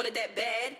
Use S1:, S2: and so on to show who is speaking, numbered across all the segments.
S1: wanted that bad.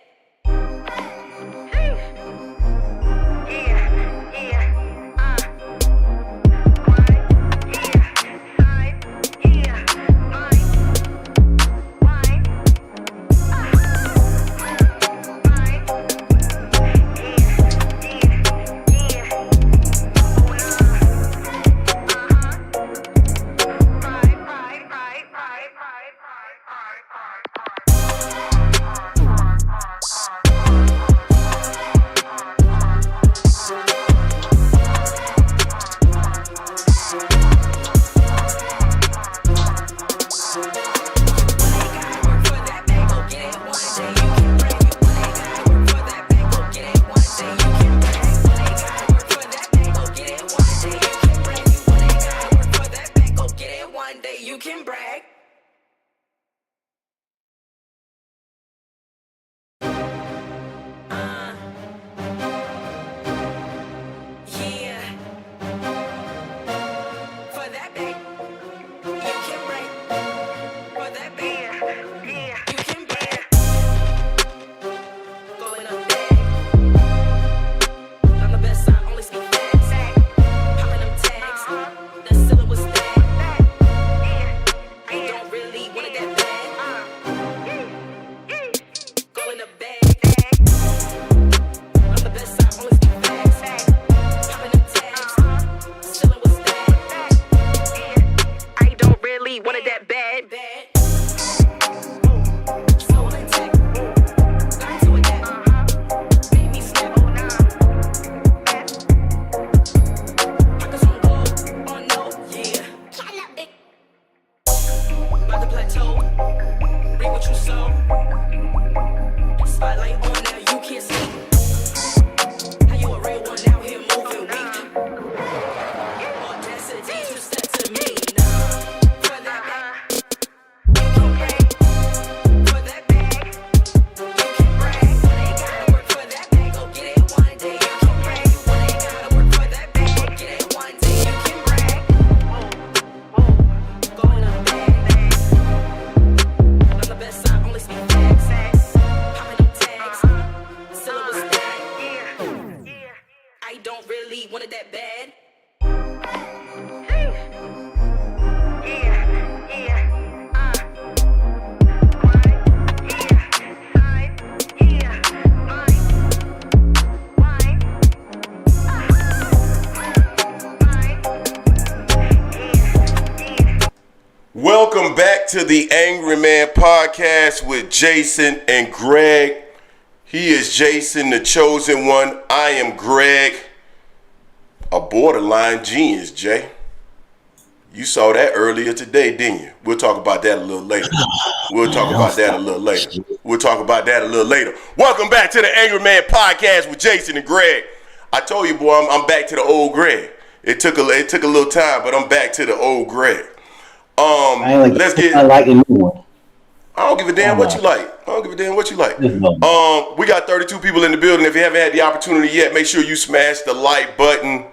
S2: Welcome back to the Angry Man Podcast with Jason and Greg. He is Jason, the chosen one. I am Greg, a borderline genius, Jay. You saw that earlier today, didn't you? We'll talk about that a little later. Welcome back to the Angry Man Podcast with Jason and Greg. I told you, boy, I'm back to the old Greg. It took a little time, but I'm back to the old Greg. Let's get.
S3: I like the new one.
S2: I don't give a damn what you like. We got 32 people in the building. If you haven't had the opportunity yet, make sure you smash the like button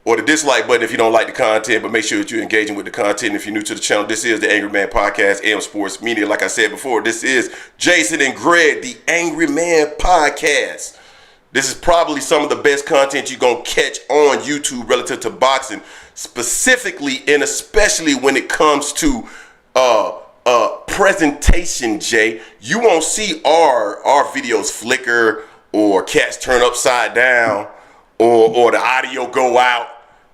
S2: or the dislike button if you don't like the content, but make sure that you're engaging with the content. If you're new to the channel, this is the Angry Man Podcast, AM Sports Media. Like I said before, this is Jason and Greg, the Angry Man Podcast. This is probably some of the best content you're going to catch on YouTube relative to boxing, specifically and especially when it comes to presentation, Jay. You won't see our videos flicker or cats turn upside down or the audio go out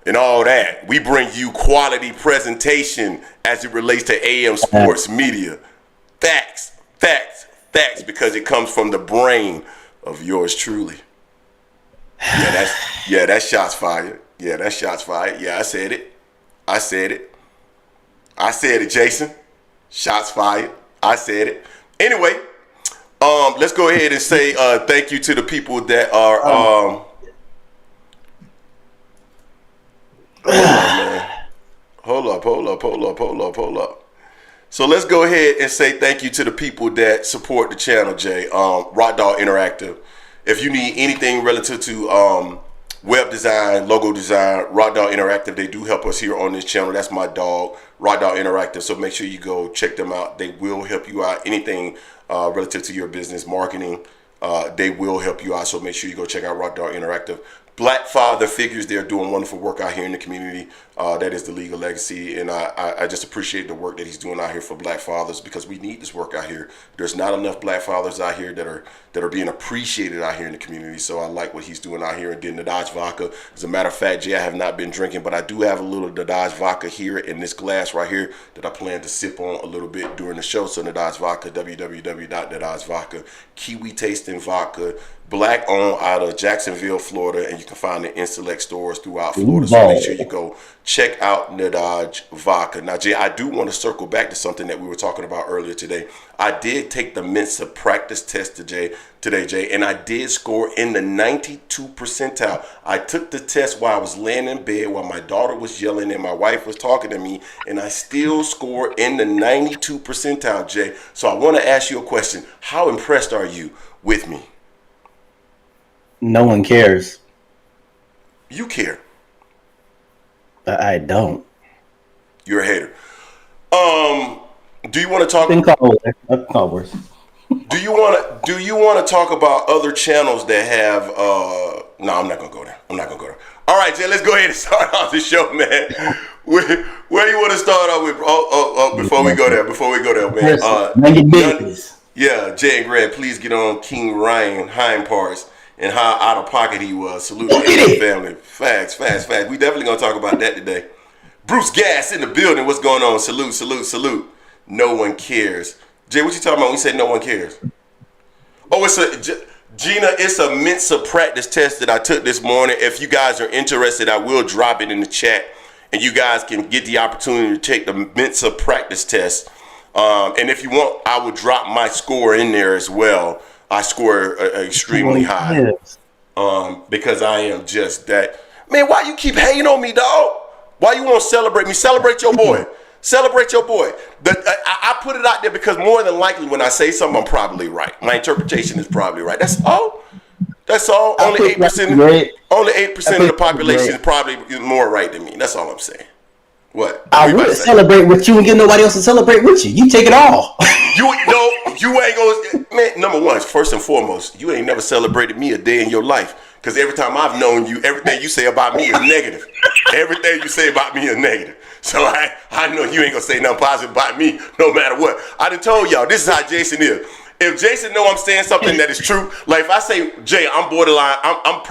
S2: and all that. We bring you quality presentation as it relates to AM Sports Media. Facts, because it comes from the brain of yours truly. That's shots fired. Yeah, I said it, Jason. Shots fired. I said it. Anyway, let's go ahead and say thank you to the people that are Hold up. So let's go ahead and say thank you to the people that support the channel, Jay. Rock Dog Interactive. If you need anything relative to web design, logo design, Rock Dog Interactive, they do help us here on this channel. That's my dog, Rock Dog Interactive. So make sure you go check them out. They will help you out. Anything relative to your business marketing. They will help you out, so make sure you go check out Rock Dog Interactive. Black father figures, they're doing wonderful work out here in the community. That is the legal legacy, and I just appreciate the work that he's doing out here for black fathers, because we need this work out here. There's not enough black fathers out here that are being appreciated out here in the community, so I like what he's doing out here. And then the Dodge Vodka, as a matter of fact, Jay, I have not been drinking, but I do have a little Dodge Vodka here in this glass right here that I plan to sip on a little bit during the show. So Dodge Vodka, www.Dodge Vodka, kiwi tasting vodka, black owned, out of Jacksonville, Florida, and you can find it in select stores throughout Florida. So make sure you go check out Dodge Vodka. Now, Jay, I do want to circle back to something that we were talking about earlier today. I did take the Mensa practice test today, Jay, and I did score in the 92 percentile. I took the test while I was laying in bed, while my daughter was yelling and my wife was talking to me, and I still scored in the 92 percentile, Jay. So I want to ask you a question. How impressed are you with me?
S1: No one cares.
S2: You care.
S1: I don't.
S2: You're a hater. Do you want to talk?
S1: Cowboys.
S2: Do you want to talk about other channels that have? No, I'm not gonna go there. All right, Jay, let's go ahead and start off the show, man. Where do you want to start off with? Before we go there, man. Yeah, Jay and Greg, please get on King Ryan hind parts and how out of pocket he was. Salute to the family. Facts. We definitely gonna talk about that today. Bruce Gas in the building. What's going on? Salute. No one cares. Jay, what you talking about when you say no one cares? Oh, Gina, it's a Mensa practice test that I took this morning. If you guys are interested, I will drop it in the chat, and you guys can get the opportunity to take the Mensa practice test. And if you want, I will drop my score in there as well. I score extremely high because I am just that. Man, why you keep hating on me, dog? Why you want to celebrate me? Celebrate your boy. I put it out there because more than likely when I say something, I'm probably right. My interpretation is probably right. That's all. Only 8%. Only 8% of the population is probably more right than me. That's all I'm saying. What?
S1: I would celebrate with you and get nobody else to celebrate with you. You take it all.
S2: You ain't gonna, man. Number one, first and foremost, you ain't never celebrated me a day in your life. Because every time I've known you, everything you say about me is negative. Everything you say about me is negative. So I know you ain't gonna say nothing positive about me no matter what. I done told y'all, this is how Jason is. If Jason know I'm saying something that is true, like if I say, Jay, I'm borderline, I'm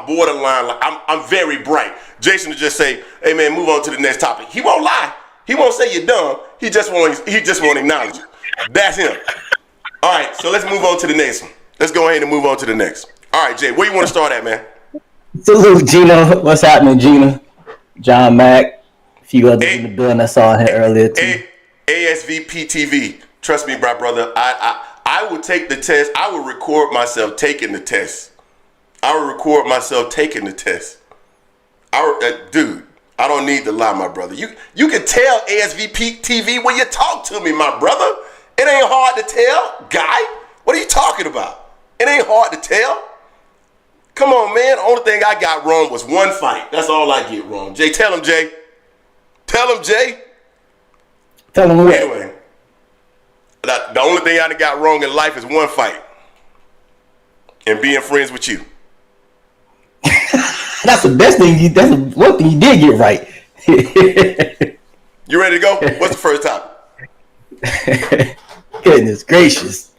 S2: borderline, like I'm very bright. Jason will just say, hey man, move on to the next topic. He won't lie. He won't say you're dumb. He just won't acknowledge it. That's him. All right, so let's move on to the next one. Let's go ahead and move on to the next. All right, Jay, where you want to start at, man?
S1: Salute, Gina. What's happening, Gina? John Mack, a few others in the building I saw here earlier too.
S2: ASVP TV. Trust me, brother. I will take the test. I will record myself taking the test. Dude, I don't need to lie, my brother. You can tell ASVP TV when you talk to me, my brother. It ain't hard to tell, guy. What are you talking about? It ain't hard to tell. Come on, man. The only thing I got wrong was one fight. That's all I get wrong. Jay, tell him, Jay. Tell him what? Anyway, the only thing I got wrong in life is one fight. And being friends with you.
S1: That's the best thing. That's one thing you did get right.
S2: You ready to go? What's the first topic?
S1: Goodness gracious.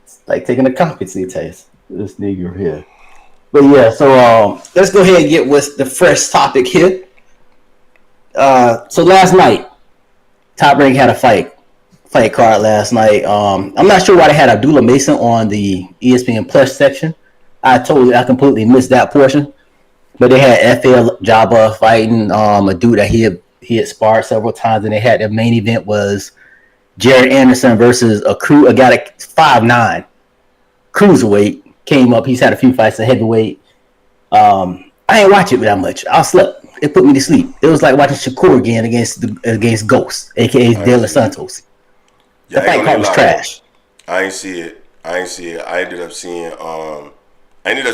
S1: It's like taking a competency test. This nigga here. But yeah, so let's go ahead and get with the fresh topic here. So last night, Top Rank had a fight card last night. I'm not sure why they had Abdullah Mason on the ESPN Plus section. I completely missed that portion. But they had FL Jabba fighting a dude that he had sparred several times, and they had the main event was Jaron Anderson versus a guy at 5'9", cruiserweight. Came up. He's had a few fights at heavyweight. I ain't watch it that much. I slept. It put me to sleep. It was like watching Shakur again against Ghost, aka De Los Santos.
S2: Yeah,
S1: the fight card was trash.
S2: I ain't see it. I ended up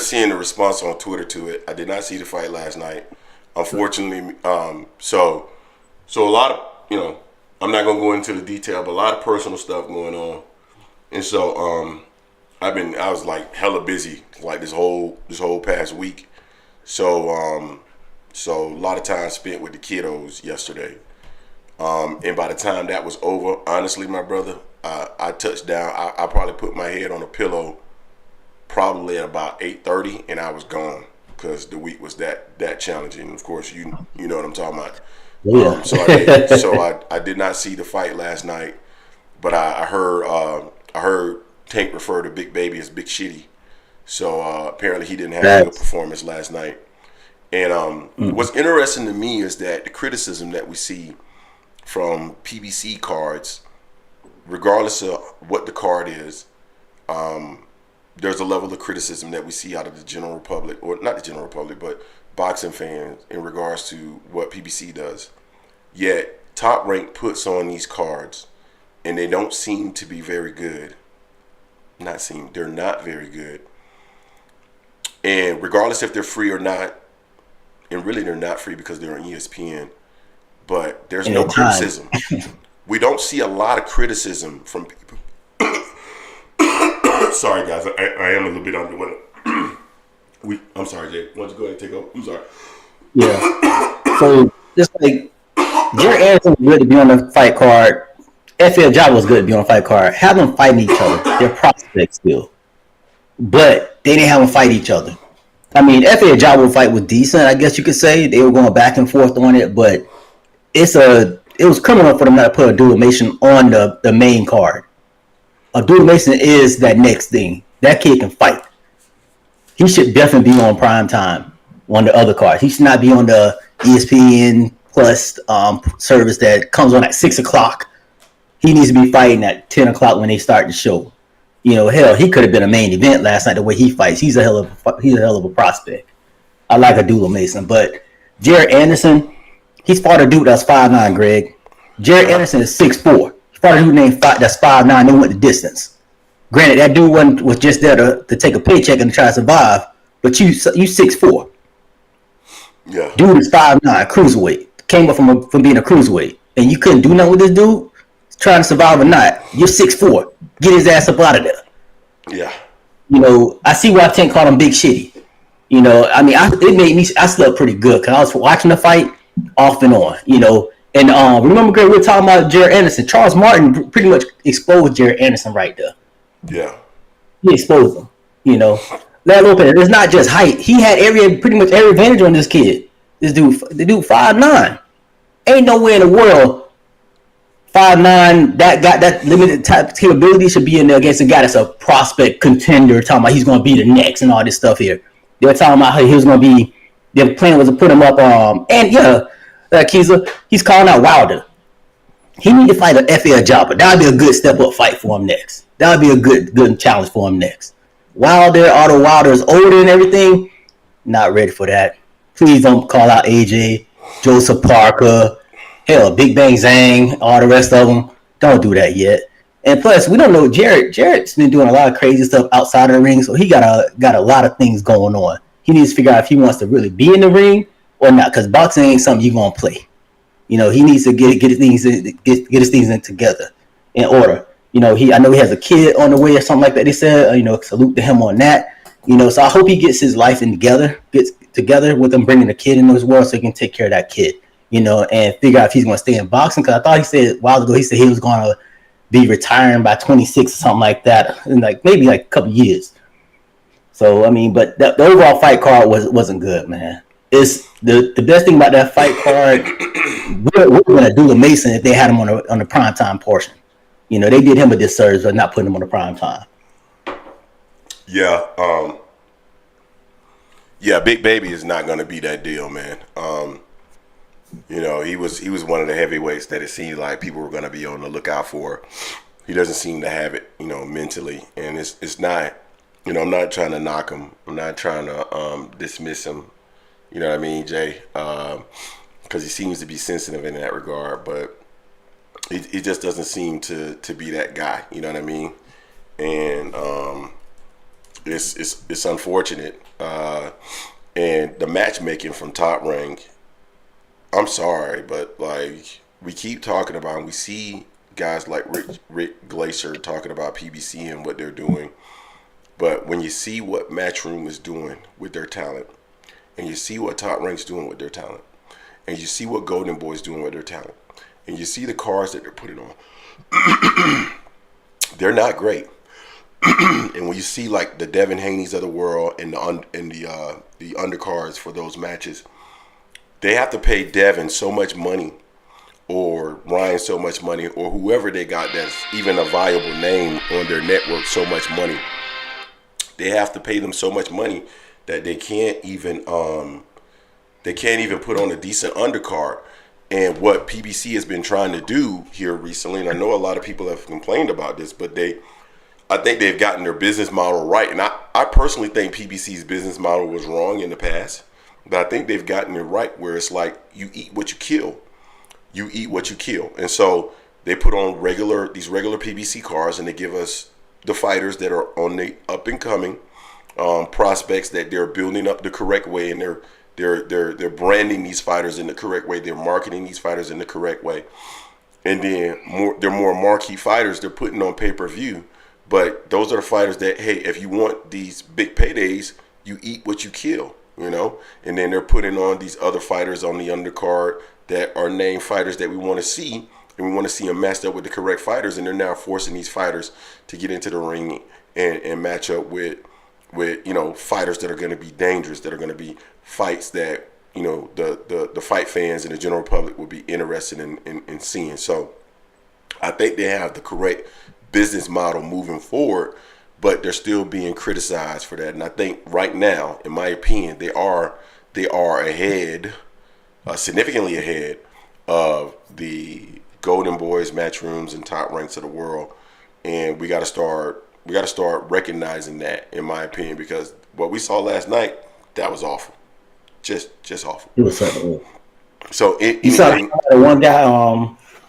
S2: seeing the response on Twitter to it. I did not see the fight last night, unfortunately. So a lot of, I'm not gonna go into the detail, but a lot of personal stuff going on. And so I was like hella busy like this whole past week. So so a lot of time spent with the kiddos yesterday. And by the time that was over, honestly, my brother, I touched down. I probably put my head on a pillow probably at about 8:30, and I was gone because the week was that challenging. Of course, you know what I'm talking about.
S1: Yeah.
S2: I did not see the fight last night, but I heard Tank refer to Big Baby as Big Shitty. So apparently he didn't have a good performance last night. And what's interesting to me is that the criticism that we see from PBC cards, regardless of what the card is, there's a level of criticism that we see out of the general public, or not the general public, but boxing fans in regards to what PBC does. Yet Top Rank puts on these cards, and they don't seem to be very good. They're not very good. And regardless if they're free or not, and really they're not free because they're on ESPN, but there's no criticism. We don't see a lot of criticism from people. Sorry, guys, I am a little bit under the weather. I'm sorry, Jay. Why don't you go ahead and take over? I'm sorry.
S1: Yeah. So just like Jaron Ennis was good to be on the fight card. FL Job was good to be on the fight card. Have them fighting each other. They're prospects still, but they didn't have them fight each other. I mean, FA Jabo fight was decent, I guess you could say. They were going back and forth on it, but it was criminal for them not to put a Dual Mason on the main card. A Dual Mason is that next thing. That kid can fight. He should definitely be on prime time on the other cards. He should not be on the ESPN Plus service that comes on at 6 o'clock. He needs to be fighting at 10 o'clock when they start the show. You know, hell, he could have been a main event last night the way he fights. He's a hell of a prospect. I like a Dual Mason, but Jaron Anderson, he's fought a dude that's 5'9", Greg. Jaron Anderson is 6'4". He fought a dude named that's 5'9". They went the distance. Granted, that dude was just there to take a paycheck and to try to survive, but you 6'4".
S2: Yeah.
S1: Dude is 5'9", cruiserweight. Came up from being a cruiserweight, and you couldn't do nothing with this dude trying to survive or not. You're 6'4". Get his ass up out of there.
S2: Yeah.
S1: You know, I see why Tank called him Big Shitty. You know, I mean, I slept pretty good because I was watching the fight off and on. You know, and remember, Greg, we were talking about Jaron Anderson. Charles Martin pretty much exposed Jaron Anderson right there.
S2: Yeah.
S1: He exposed him. You know, let open it. It's not just height. He had pretty much every advantage on this kid. The dude 5'9". Ain't nowhere in the world 5'9", that got that limited type capability should be in there against a guy that's a prospect contender, talking about he's going to be the next and all this stuff here. They were talking about how he was going to be, their plan was to put him up, and yeah, Kiza, he's calling out Wilder. He need to fight an FA Jobber. That would be a good step-up fight for him next. That would be a good challenge for him next. Otto Wilder is older and everything, not ready for that. Please don't call out AJ, Joseph Parker, hell, Big Bang Zhang, all the rest of them. Don't do that yet. And plus, we don't know Jarrett's been doing a lot of crazy stuff outside of the ring, so he got a lot of things going on. He needs to figure out if he wants to really be in the ring or not, because boxing ain't something you're gonna play. You know, he needs to get his things in together in order. You know, I know he has a kid on the way or something like that. They said, you know, salute to him on that. You know, so I hope he gets his life gets together with him bringing a kid into his world so he can take care of that kid. You know, and figure out if he's going to stay in boxing. Because I thought he said a while ago, he said he was going to be retiring by 26 or something like that, in maybe a couple years. So, I mean, but the overall fight card wasn't good, man. It's the best thing about that fight card, we're going to do a Mason if they had him on the primetime portion. You know, they did him a disservice by not putting him on the prime time.
S2: Yeah. Yeah, Big Baby is not going to be that deal, man. You know, he was one of the heavyweights that it seemed like people were going to be on the lookout for. He doesn't seem to have it, you know, mentally. And it's not, you know, I'm not trying to knock him. I'm not trying to dismiss him. You know what I mean, Jay? Because he seems to be sensitive in that regard. But he just doesn't seem to be that guy. You know what I mean? And it's unfortunate. And the matchmaking from Top Rank, I'm sorry, but like we keep talking about, and we see guys like Rick Glacier talking about PBC and what they're doing. But when you see what Matchroom is doing with their talent, and you see what Top Rank's doing with their talent, and you see what Golden Boy's doing with their talent, and you see the cars that they're putting on, they're not great. And when you see like the Devin Haneys of the world and the undercards for those matches, they have to pay Devin so much money, or Ryan so much money, or whoever they got that's even a viable name on their network so much money. They have to pay them so much money that they can't even put on a decent undercard. And what PBC has been trying to do here recently, and I know a lot of people have complained about this, but I think they've gotten their business model right. And I personally think PBC's business model was wrong in the past, but I think they've gotten it right, where it's like you eat what you kill. You eat what you kill. And so they put on these regular PBC cars, and they give us the fighters that are on the up and coming prospects that they're building up the correct way, and they're branding these fighters in the correct way. They're marketing these fighters in the correct way. And then they're more marquee fighters they're putting on pay-per-view. But those are the fighters that, hey, if you want these big paydays, you eat what you kill, you know? And then they're putting on these other fighters on the undercard that are named fighters that we want to see, and we want to see them matched up with the correct fighters. And they're now forcing these fighters to get into the ring and match up with fighters that are going to be dangerous, that are going to be fights that, the fight fans and the general public will be interested in seeing. So I think they have the correct business model moving forward, but they're still being criticized for that. And I think right now, in my opinion, they are ahead, significantly ahead of the Golden Boys, Matchrooms, and Top Ranks of the world. And we got to start recognizing that, in my opinion, because what we saw last night, that was awful, just awful.
S1: It was something.
S2: So
S1: you saw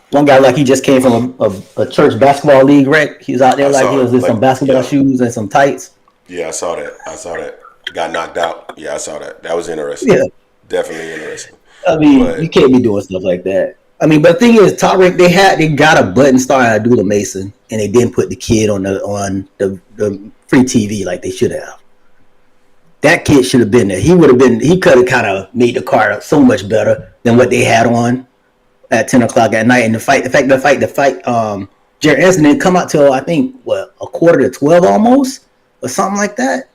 S1: one guy like he just came from a church basketball league, right? He was out there he was in some basketball shoes and some tights.
S2: Yeah, I saw that. Got knocked out. Yeah, I saw that. That was interesting. Yeah, definitely interesting.
S1: I mean, you can't be doing stuff like that. I mean, but the thing is, Top Rank, they got a button star at Abdullah Mason, and they didn't put the kid on the free TV like they should have. That kid should have been there. He could have kind of made the card so much better than what they had on at 10 o'clock at night. And the fight, Jaron Ennis didn't come out till, I think, a quarter to 12 almost, or something like that.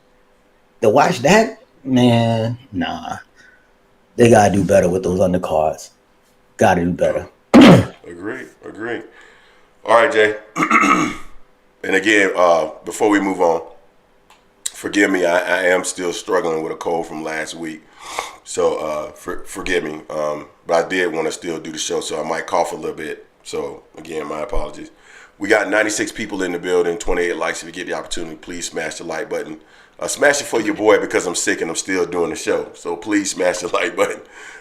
S1: To watch that, man, nah. They got to do better with those undercards. Got to do better.
S2: Agreed. All right, Jay. And again, before we move on, forgive me. I am still struggling with a cold from last week. So forgive me. But I did want to still do the show, so I might cough a little bit. So, again, my apologies. We got 96 people in the building, 28 likes. If you get the opportunity, please smash the like button. Smash it for your boy because I'm sick and I'm still doing the show. So please smash the like button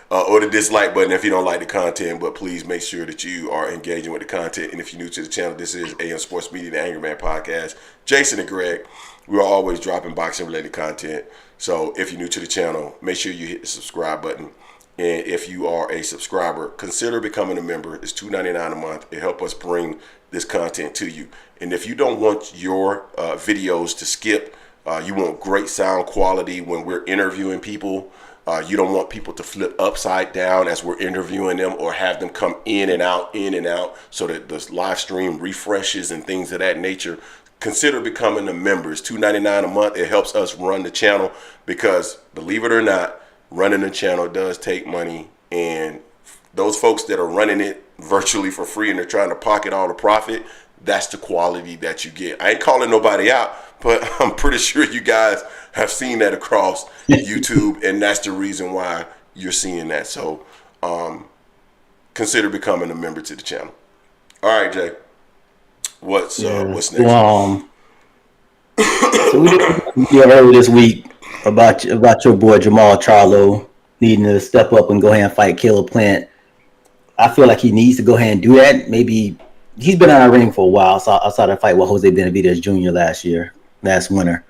S2: or the dislike button if you don't like the content. But please make sure that you are engaging with the content. And if you're new to the channel, this is AM Sports Media, the Angry Man Podcast. Jason and Greg, we are always dropping boxing-related content. So if you're new to the channel, make sure you hit the subscribe button. And if you are a subscriber, consider becoming a member. It's $2.99 a month. It helps us bring this content to you. And if you don't want your videos to skip, you want great sound quality when we're interviewing people. You don't want people to flip upside down as we're interviewing them, or have them come in and out, so that the live stream refreshes and things of that nature. Consider becoming a member. It's $2.99 a month. It helps us run the channel because, believe it or not, running the channel does take money. And those folks that are running it virtually for free and they're trying to pocket all the profit, that's the quality that you get. I ain't calling nobody out, but I'm pretty sure you guys have seen that across YouTube, and that's the reason why you're seeing that. So consider becoming a member to the channel. All right, Jay. What's next?
S1: So we did earlier this week about your boy Jamal Charlo needing to step up and go ahead and fight Caleb Plant. I feel like he needs to go ahead and do that. Maybe he's been out of the ring for a while. So I saw that fight with Jose Benavidez Jr. last winter.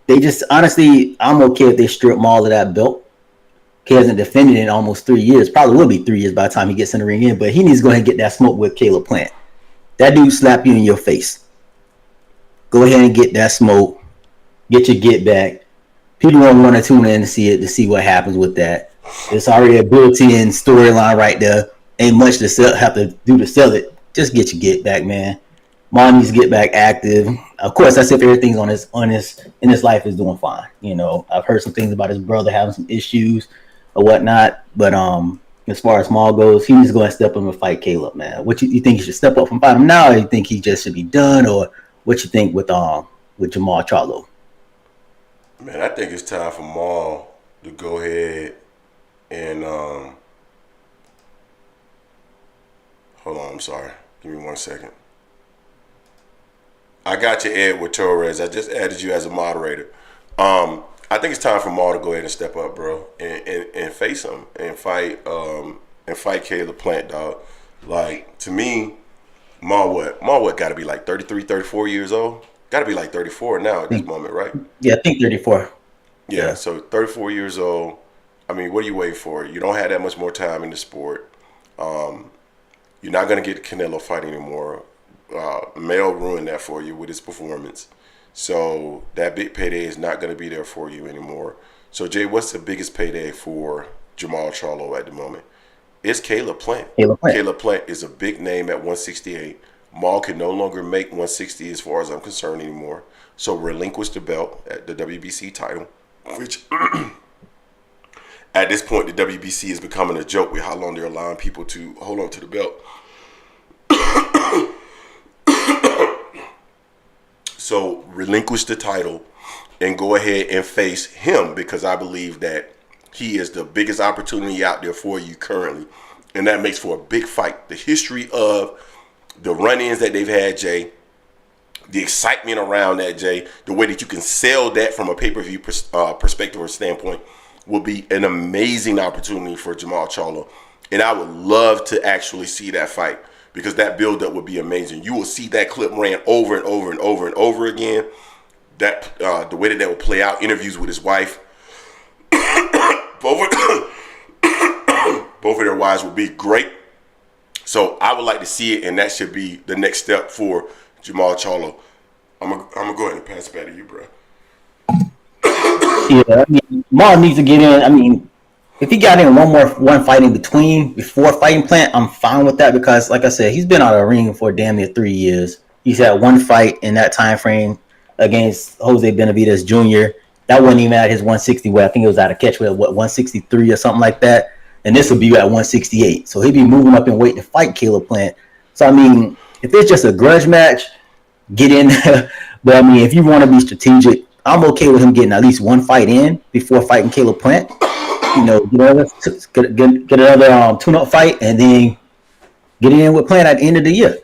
S1: They just, honestly, I'm okay if they strip him all of that belt. He hasn't defended in almost 3 years. Probably will be 3 years by the time he gets in the ring in. But he needs to go ahead and get that smoke with Caleb Plant. That dude slap you in your face. Go ahead and get that smoke. Get your get back. People won't want to tune in to see what happens with that. It's already a built-in storyline right there. Ain't much to have to do to sell it. Just get your get back, man. Maul needs to get back active. Of course, that's if everything's in his life is doing fine. You know, I've heard some things about his brother having some issues or whatnot, but as far as Maul goes, he needs to go and step up and fight Caleb, man. What you think he should step up and fight him now, or you think he just should be done, or what you think with Jamal Charlo?
S2: Man, I think it's time for Maul to go ahead and hold on, I'm sorry. Give me 1 second. I got you, Edward Torres. I just added you as a moderator. I think it's time for Maul to go ahead and step up, bro, and face him and fight Caleb Plant, dog. Like, to me, Maul what got to be like 33, 34 years old? Got to be like 34 now at this moment, right?
S1: Yeah, I think 34.
S2: Yeah, so 34 years old. I mean, what are you waiting for? You don't have that much more time in the sport. You're not going to get Canelo fight anymore. Mel ruined that for you with his performance. So that big payday is not going to be there for you anymore. So, Jay, what's the biggest payday for Jamal Charlo at the moment? It's Caleb Plant. Caleb Plant is a big name at 168. Maul can no longer make 160 as far as I'm concerned anymore. So relinquish the belt at the WBC title, which at this point the WBC is becoming a joke with how long they're allowing people to hold on to the belt. So relinquish the title and go ahead and face him, because I believe that he is the biggest opportunity out there for you currently. And that makes for a big fight. The history of the run-ins that they've had, Jay, the excitement around that, Jay, the way that you can sell that from a pay-per-view perspective or standpoint will be an amazing opportunity for Jamal Charlo. And I would love to actually see that fight, because that build-up would be amazing. You will see that clip ran over and over and over and over again. That the way that would play out, interviews with his wife, both of their wives would be great. So I would like to see it, and that should be the next step for Jamal Charlo. I'm gonna go ahead and pass it back to you, bro.
S1: Yeah, I mean, Maul needs to get in. I mean, if he got in one fight in between before fighting Plant, I'm fine with that, because, like I said, he's been out of the ring for damn near 3 years. He's had one fight in that time frame against Jose Benavidez Jr. That wasn't even at his 160 weight. I think it was out of catch weight, 163 or something like that. And this will be at 168. So he'll be moving up in weight to fight Caleb Plant. So, I mean, if it's just a grudge match, get in there. But, I mean, if you want to be strategic, I'm okay with him getting at least one fight in before fighting Caleb Plant. You know, get another tune-up fight, and then get in with Plant at the end of the year.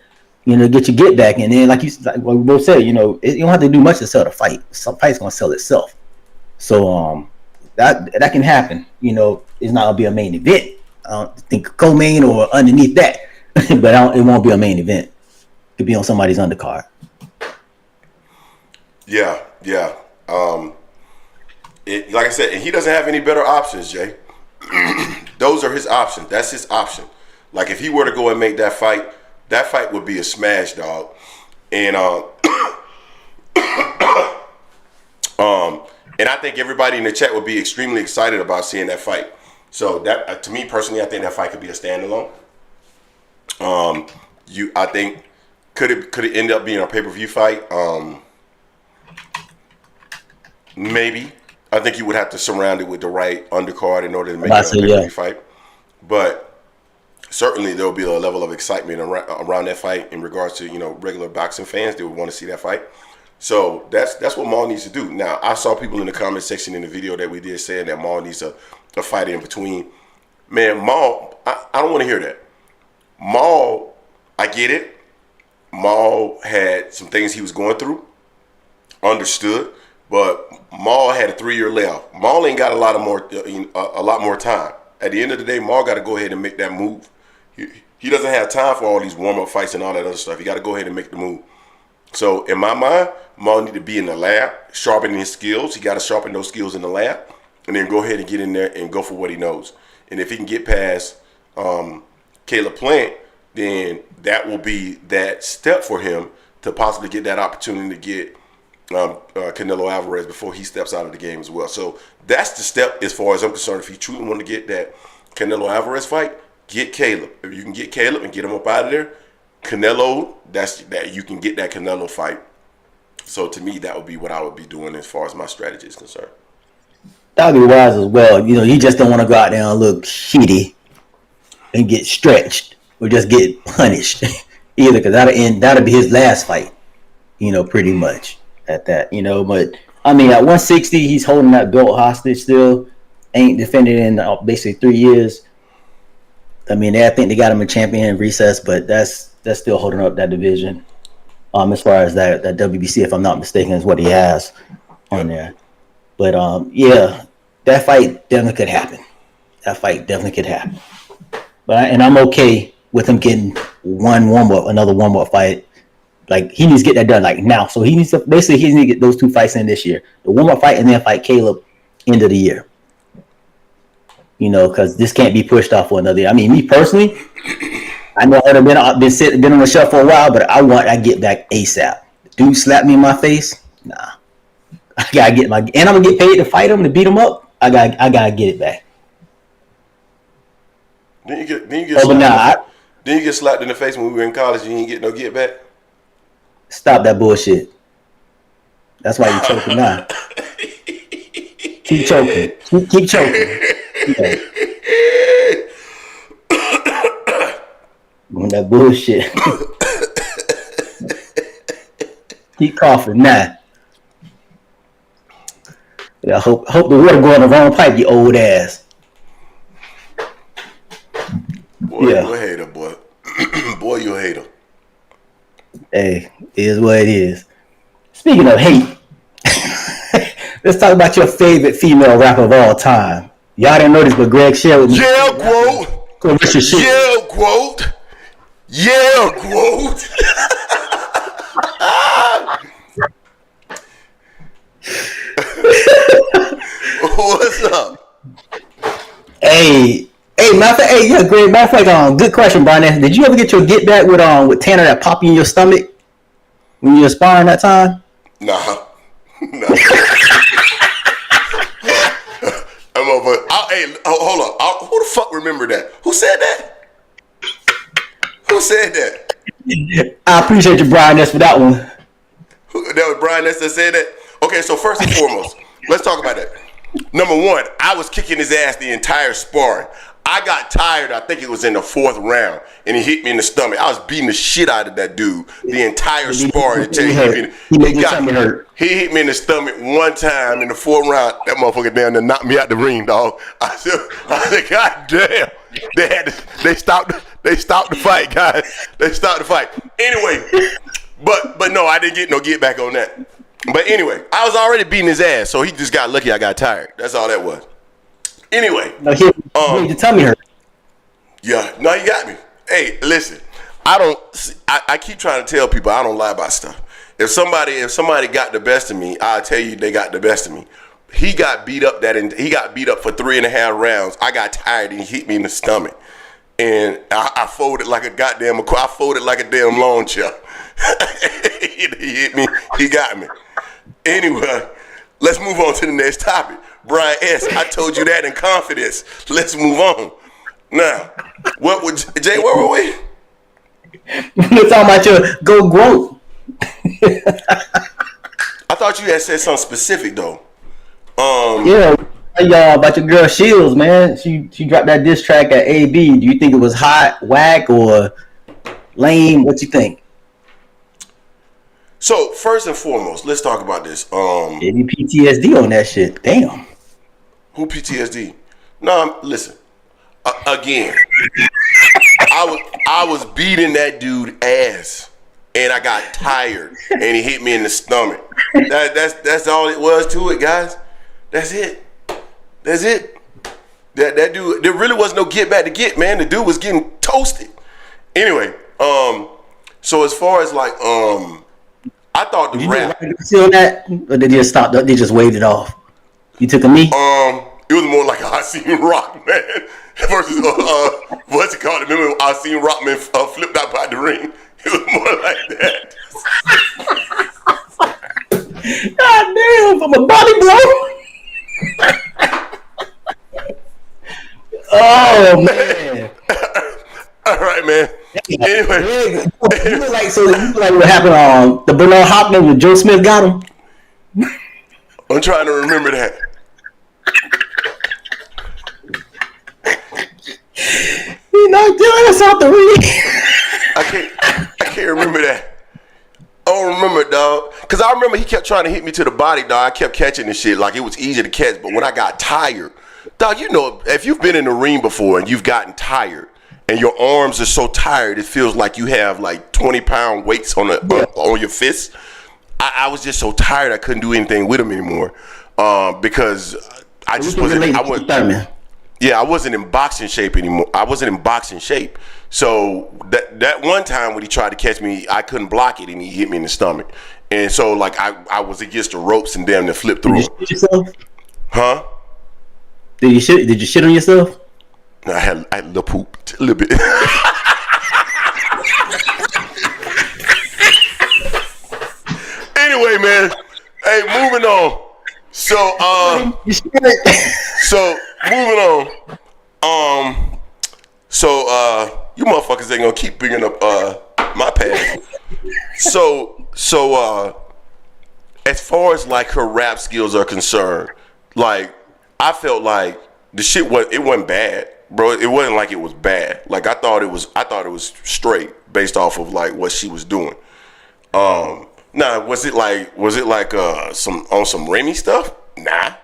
S1: You know, get your get back. And then, like we both said, you know, you don't have to do much to sell the fight. Some fight's going to sell itself. So, that can happen. You know, it's not gonna be a main event. I don't think co-main or underneath that, but it won't be a main event. It could be on somebody's undercard.
S2: Yeah. Like I said, and he doesn't have any better options, Jay. Those are his options. That's his option. Like, if he were to go and make that fight would be a smash, dog. And and I think everybody in the chat would be extremely excited about seeing that fight. So that, to me personally, I think that fight could be a standalone. I think could it end up being a pay-per-view fight? Maybe. I think you would have to surround it with the right undercard in order to make it a pay-per-view fight. But certainly there will be a level of excitement around that fight in regards to, you know, regular boxing fans. They would want to see that fight. So that's what Maul needs to do. Now, I saw people in the comment section in the video that we did saying that Maul needs a fight in between. Man, Maul, I don't want to hear that. Maul, I get it. Maul had some things he was going through. Understood. But Maul had a 3-year layoff. Maul ain't got a lot more time. At the end of the day, Maul got to go ahead and make that move. He doesn't have time for all these warm-up fights and all that other stuff. He got to go ahead and make the move. So in my mind, Maul need to be in the lab, sharpening his skills. He got to sharpen those skills in the lab. and then go ahead and get in there and go for what he knows. And if he can get past Caleb Plant, then that will be that step for him to possibly get that opportunity to get Canelo Alvarez before he steps out of the game as well. So that's the step as far as I'm concerned. If you truly want to get that Canelo Alvarez fight, get Caleb. If you can get Caleb and get him up out of there, Canelo, that you can get that Canelo fight. So to me, that would be what I would be doing as far as my strategy is concerned.
S1: That would be wise as well. You just don't want to go out there and look shitty and get stretched or just get punished either, because that'll be his last fight. Pretty much at that. But I mean, at 160, he's holding that belt hostage still. Ain't defended in basically 3 years. I mean, I think they got him a champion in recess, but that's still holding up that division. As far as that WBC, if I'm not mistaken, is what he has on there. But that fight definitely could happen. But I'm okay with him getting another warm-up fight. Like, he needs to get that done like now. So he needs to get those 2 fights in this year. The warm-up fight and then fight Caleb end of the year. Because this can't be pushed off for another year. I mean, me personally, I know I've been on the shelf for a while, but I get back ASAP. Dude slapped me in my face. Nah. I gotta get and I'm gonna get paid to fight him, to beat him up. I gotta get it back.
S2: Then you get slapped in the face when we were in college and you didn't get no get back.
S1: Stop that bullshit. That's why you're choking now. Keep choking. Keep choking. Yeah. That bullshit. Keep coughing now. Yeah, I hope the water go in the wrong pipe, you old ass.
S2: Boy, you a hater, boy. Boy, you a hater.
S1: Hey, it is what it is. Speaking of hate, let's talk about your favorite female rapper of all time. Y'all didn't know this, but Greg shared with me.
S2: Yeah, quote. Yeah, quote. Yeah, quote. What's up?
S1: Hey, Greg, matter of fact, good question, Brian. Did you ever get your get back with Tanner that pop you in your stomach when you were sparring that time?
S2: Nah. I'm over. Hold on. Who the fuck remember that? Who said that?
S1: I appreciate you, Brian, for that one.
S2: That was Brian that said that? Okay, so first and foremost, let's talk about that. Number one, I was kicking his ass the entire sparring. I got tired, I think it was in the 4th round, and he hit me in the stomach. I was beating the shit out of that dude the entire sparring. He hit me in the stomach one time in the 4th round. That motherfucker down there knocked me out the ring, dog. I said, God damn. They stopped the fight, guys. They stopped the fight. Anyway, but no, I didn't get no get back on that. But anyway, I was already beating his ass, so he just got lucky I got tired. That's all that was. Anyway.
S1: You tell me her.
S2: Yeah, no, you got me. Hey, listen, I keep trying to tell people I don't lie about stuff. If somebody got the best of me, I'll tell you they got the best of me. He got beat up for 3.5 rounds. I got tired and he hit me in the stomach. And I folded like a damn lawn chair. He hit me, he got me. Anyway, let's move on to the next topic. Brian S., I told you that in confidence. Let's move on. Now, where were we?
S1: We're talking about your go growth.
S2: I thought you had said something specific, though.
S1: About your girl Shields, man. She dropped that diss track at AB. Do you think it was hot, whack, or lame? What you think?
S2: So, first and foremost, let's talk about this.
S1: Maybe PTSD on that shit. Damn.
S2: Who PTSD? No, listen. Again, I was beating that dude ass, and I got tired, and he hit me in the stomach. That's all it was to it, guys. That's it. That dude, there really was no get back to get, man. The dude was getting toasted. Anyway, so as far as like, I thought the rap.
S1: You see that, or did you stop? They just waved it off. You took a knee.
S2: It was more like I Seen Rock Man versus what's it called? Remember I Seen Rock Man flipped out by the ring. It was more like that.
S1: God damn, from a body blow. Oh man.
S2: All right, man. Anyway,
S1: you look like what happened on the Bernard Hopkins when Joe Smith got him.
S2: I'm trying to remember that.
S1: He knocked your ass out the ring.
S2: I can't remember that. I don't remember it, dog. Because I remember he kept trying to hit me to the body, dog. I kept catching this shit like it was easy to catch. But when I got tired, dog, you know, if you've been in the ring before and you've gotten tired and your arms are so tired, it feels like you have like 20-pound weights on your fists. I was just so tired I couldn't do anything with them anymore because I just wasn't. I wasn't in boxing shape anymore. I wasn't in boxing shape. So that one time when he tried to catch me, I couldn't block it, and he hit me in the stomach. And so like I was against the ropes and damn near flipped through.
S1: Did you shit yourself?
S2: Huh?
S1: Did you shit on yourself?
S2: I had a little poop, a little bit. Anyway, man. Hey, moving on. So moving on. You motherfuckers ain't gonna keep bringing up my past. So as far as like her rap skills are concerned, like I felt like the shit wasn't bad, bro. It wasn't like it was bad. Like I thought it was straight based off of like what she was doing. Nah, was it like some Remy stuff? Nah,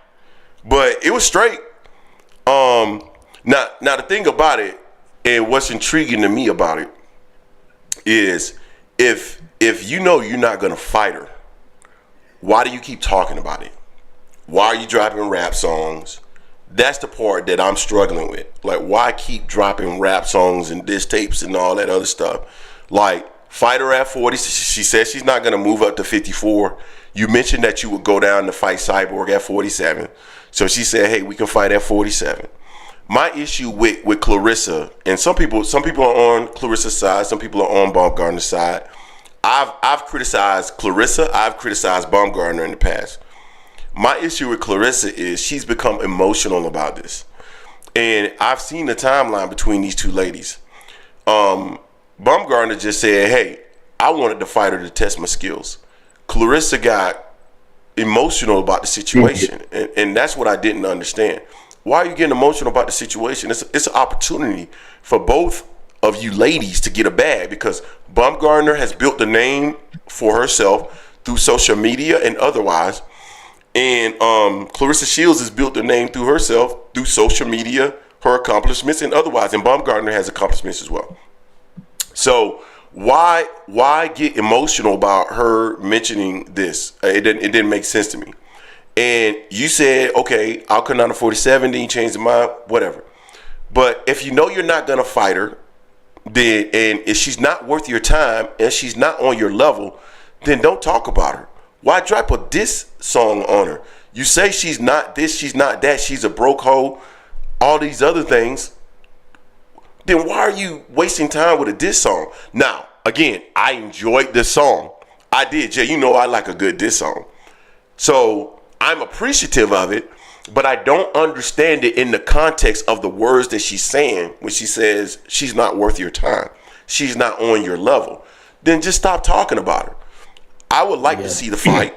S2: but it was straight. Now the thing about it, and what's intriguing to me about it, is if you know you're not gonna fight her, why do you keep talking about it? Why are you dropping rap songs? That's the part that I'm struggling with. Like, why keep dropping rap songs and diss tapes and all that other stuff? Like, fight her at 40. She says she's not going to move up to 54. You mentioned that you would go down to fight Cyborg at 47. So she said, hey, we can fight at 47. My issue with Claressa, and some people are on Claressa's side, some people are on Baumgardner's side. I've criticized Claressa, I've criticized Baumgardner in the past. My issue with Claressa is she's become emotional about this. And I've seen the timeline between these two ladies. Baumgardner just said, hey, I wanted to fight her to test my skills. Claressa got emotional about the situation. And that's what I didn't understand. Why are you getting emotional about the situation? It's an opportunity for both of you ladies to get a bag, because Baumgardner has built a name for herself through social media and otherwise. And Claressa Shields has built a name through herself through social media, her accomplishments and otherwise. And Baumgardner has accomplishments as well. So why get emotional about her mentioning this? It didn't make sense to me. And you said, okay, I'll come down to 47, then you change the mind, whatever. But if you know you're not gonna fight her, then, and if she's not worth your time and she's not on your level, then don't talk about her. Why drop a diss song on her? You say she's not this, she's not that, she's a broke hoe, all these other things. Then why are you wasting time with a diss song? Now, again, I enjoyed this song. I did, Jay. You know I like a good diss song. So I'm appreciative of it, but I don't understand it in the context of the words that she's saying when she says she's not worth your time. She's not on your level. Then just stop talking about her. I would like to see the fight,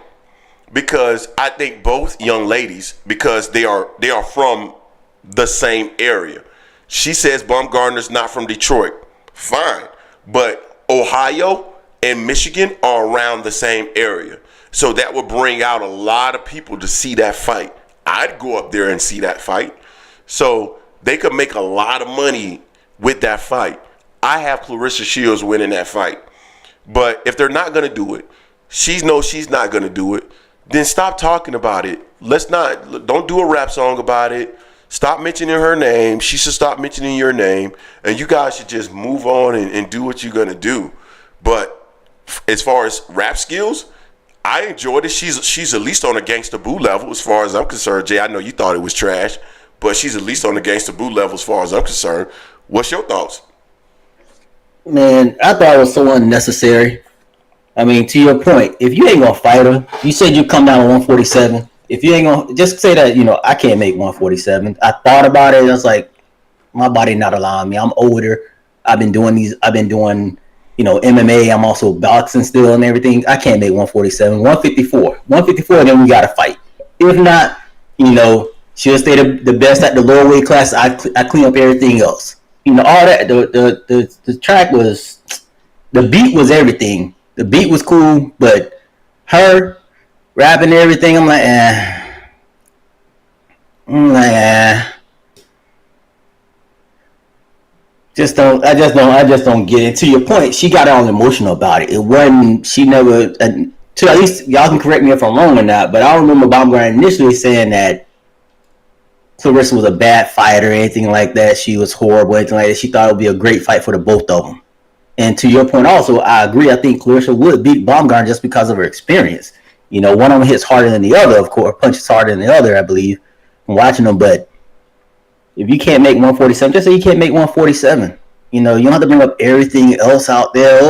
S2: because I think both young ladies, because they are from the same area. She says Baumgardner's not from Detroit. Fine. But Ohio and Michigan are around the same area. So that would bring out a lot of people to see that fight. I'd go up there and see that fight. So they could make a lot of money with that fight. I have Claressa Shields winning that fight. But if they're not going to do it, she knows she's not going to do it, then stop talking about it. Don't do a rap song about it. Stop mentioning her name. She should stop mentioning your name. And you guys should just move on and do what you're going to do. But as far as rap skills, I enjoyed it. She's at least on a Gangsta Boo level as far as I'm concerned. Jay, I know you thought it was trash, but she's at least on the Gangsta Boo level as far as I'm concerned. What's your thoughts?
S1: Man, I thought it was so unnecessary. I mean, to your point, if you ain't gonna fight her, you said you come down to 147. If you ain't gonna just say that, I can't make 147. I thought about it. I was like, my body not allowing me. I'm older. I've been doing, MMA. I'm also boxing still and everything. I can't make 147. 154. Then we gotta fight. If not, she'll stay the best at the lower weight class. I clean up everything else. All that. The track was, the beat was everything. The beat was cool, but her rapping everything, I'm like, I just don't get it. To your point, she got all emotional about it. It wasn't, she never, to at least, y'all can correct me if I'm wrong or not, but I remember Baumgardner initially saying that Claressa was a bad fighter or anything like that. She was horrible, anything like that. She thought it would be a great fight for the both of them. And to your point also, I agree. I think Claressa would beat Baumgardner just because of her experience. One of them hits harder than the other, of course, punches harder than the other, I believe, from watching them. But if you can't make 147, just say you can't make 147. You don't have to bring up everything else out there.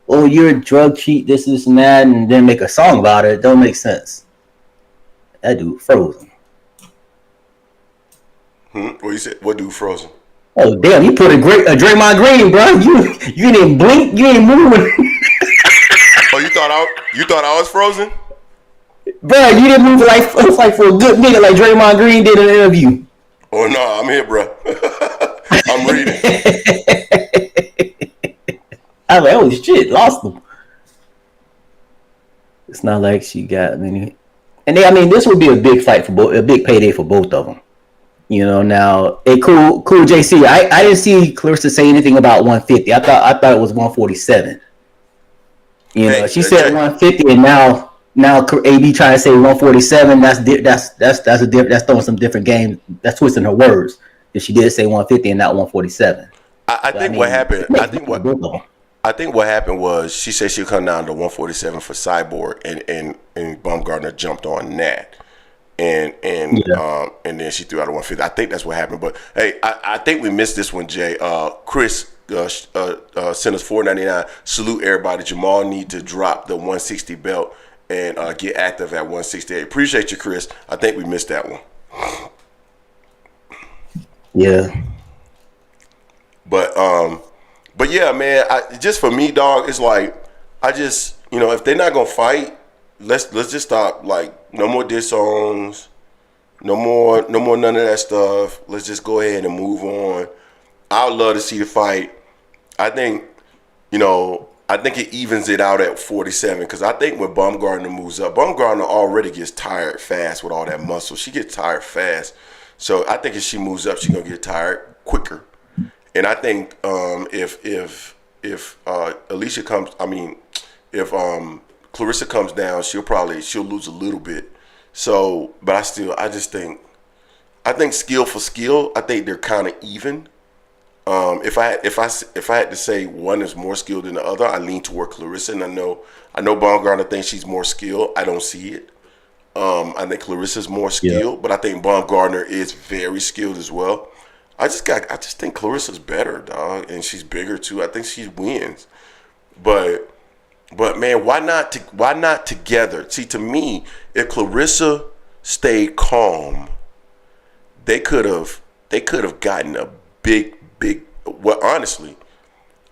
S1: Oh, you're a drug cheat, this, and that, and then make a song about it. It don't make sense. That dude frozen.
S2: What you said? What dude frozen?
S1: Oh damn! You put a Draymond Green, bro. You didn't blink. You ain't moving.
S2: Oh, you thought I was frozen?
S1: Bro, you didn't move like for a good nigga like Draymond Green did in an interview.
S2: Oh no, I'm here, bro. I'm reading.
S1: I was like, oh shit, lost them. It's not like she got many. And this would be a big fight for both, a big payday for both of them. Now, cool JC. I didn't see Claressa say anything about 150. I thought it was 147. She said 150, and now AB trying to say 147. That's throwing some different games. That's twisting her words. If she did say 150 and not 147.
S2: I think what happened was she said she'd come down to 147 for Cyborg, and Baumgardner jumped on that. And then she threw out a 150. I think that's what happened. But hey, I think we missed this one, Jay. Chris sent us $4.99. Salute everybody. Jamal need to drop the 160 belt and get active at 168. Appreciate you, Chris. I think we missed that one.
S1: Yeah.
S2: But yeah, man. Just for me, dog, it's like I just if they're not gonna fight, let's just stop. Like, no more diss songs, no more none of that stuff. Let's just go ahead and move on. I would love to see the fight. I think it evens it out at 47, because I think when Baumgardner moves up, Baumgardner already gets tired fast with all that muscle. She gets tired fast. So I think if she moves up, she's gonna get tired quicker. And I think if Alycia comes, if Claressa comes down, she'll lose a little bit. So, but I think skill for skill, I think they're kind of even. If I had to say one is more skilled than the other, I lean toward Claressa, and I know Baumgardner thinks she's more skilled. I don't see it. I think Clarissa's more skilled, but I think Baumgardner is very skilled as well. I just think Claressa's better, dog, and she's bigger too. I think she wins, but man, why not together? See, to me, if Claressa stayed calm, they could have gotten a big. Well, honestly,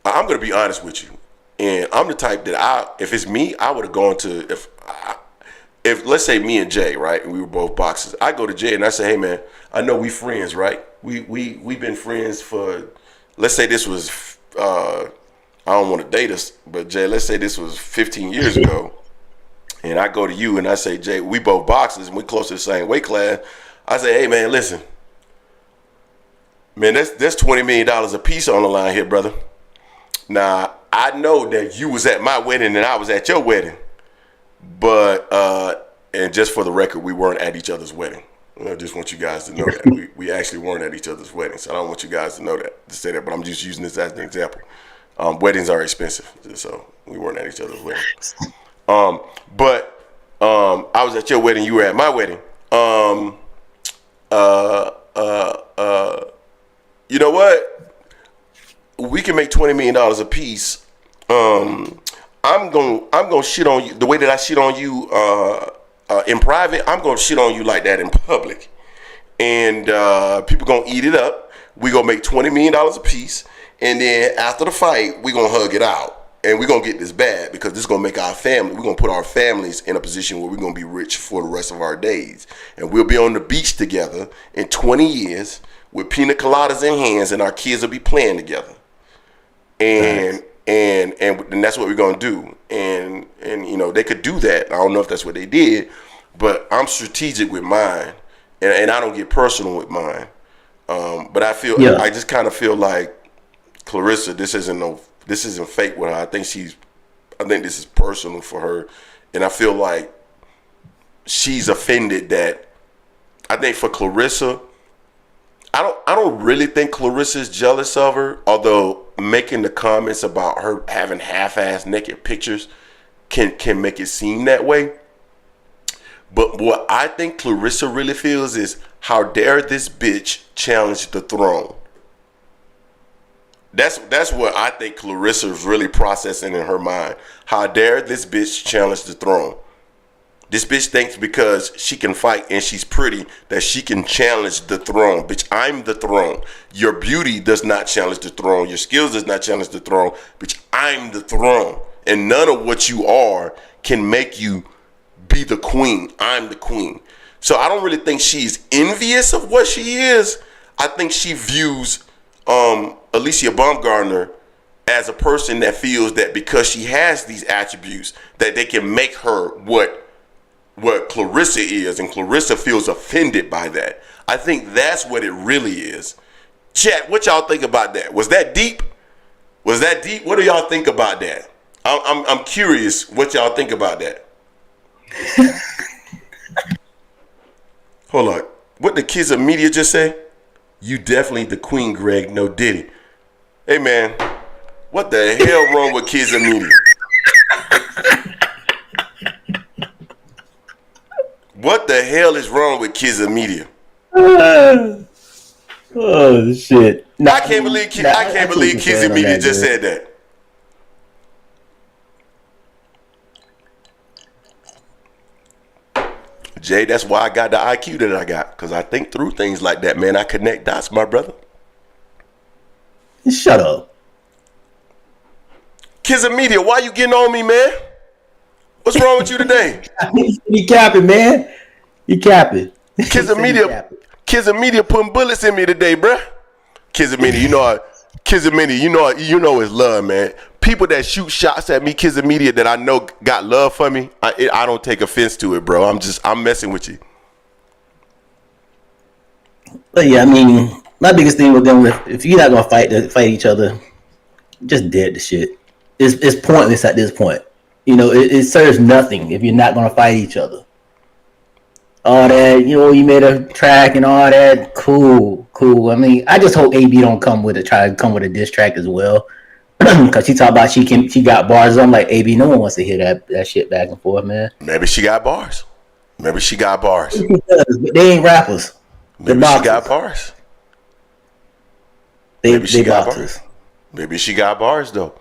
S2: I'm gonna be honest with you, and I'm the type that if it's me, I would have gone to if let's say me and Jay, right, and we were both boxers, I go to Jay and I say, hey man, I know we friends, right? We've been friends for, let's say this was I don't want to date us, but Jay, let's say this was 15 years ago, and I go to you and I say, Jay, we both boxers and we close to the same weight class. I say, hey man, listen, man, that's $20 million a piece on the line here, brother. Now, I know that you was at my wedding and I was at your wedding, but and just for the record, we weren't at each other's wedding. I just want you guys to know that we actually weren't at each other's weddings. So I don't want you guys to know that, to say that, but I'm just using this as an example. Weddings are expensive, so we weren't at each other's weddings. But I was at your wedding. You were at my wedding. You know what? We can make $20 million a piece. I'm gonna shit on you the way that I shit on you in private. I'm gonna shit on you like that in public, and people gonna eat it up. We gonna make $20 million a piece, and then after the fight, we gonna hug it out, and we gonna get this bad because this is gonna make our family. We're gonna put our families in a position where we're gonna be rich for the rest of our days, and we'll be on the beach together in 20 years with pina coladas in hands, and our kids will be playing together, and. Nice. And that's what we're gonna do. And you know, they could do that. I don't know if that's what they did, but I'm strategic with mine, and I don't get personal with mine. But I just kind of feel like Claressa, this isn't fake with her. I think this is personal for her, and I feel like she's offended that. I think for Claressa, I don't really think Claressa's jealous of her, although making the comments about her having half-ass naked pictures can make it seem that way. But what I think Claressa really feels is, how dare this bitch challenge the throne? That's what I think Claressa is really processing in her mind. How dare this bitch challenge the throne? This bitch thinks because she can fight and she's pretty that she can challenge the throne. Bitch, I'm the throne. Your beauty does not challenge the throne. Your skills does not challenge the throne. Bitch, I'm the throne. And none of what you are can make you be the queen. I'm the queen. So I don't really think she's envious of what she is. I think she views Alycia Baumgardner as a person that feels that because she has these attributes that they can make her what Claressa is, and Claressa feels offended by that. I think that's what it really is. Chat, what y'all think about that? Was that deep? Was that deep? What do y'all think about that? I'm curious what y'all think about that. Hold on. What the kids of media just say? You definitely the queen, Greg. No Diddy. Hey man, what the hell wrong with kids of media? What the hell is wrong with kids of media?
S1: Oh shit!
S2: I can't believe kids of media just said that. Jay, that's why I got the IQ that I got, because I think through things like that, man. I connect dots, my brother.
S1: Shut up.
S2: Kids of media, why you getting on me, man? What's wrong with you today?
S1: You capping, man. You capping.
S2: Kids of media putting bullets in me today, bruh. Kids of media, you know it's love, man. People that shoot shots at me, kids of media that I know got love for me, I don't take offense to it, bro. I'm messing with you.
S1: But yeah, I mean, my biggest thing with them, if you're not gonna fight each other, just dead the shit. It's pointless at this point. You know, it serves nothing if you're not gonna fight each other. All that, you know, you made a track and all that, cool. I mean, I just hope AB don't try to come with a diss track as well, because she talked about she got bars. I'm like, AB, no one wants to hear that shit back and forth, man.
S2: Maybe she got bars.
S1: But they ain't rappers.
S2: Maybe she got bars.
S1: Maybe she got bars.
S2: Maybe she got bars though.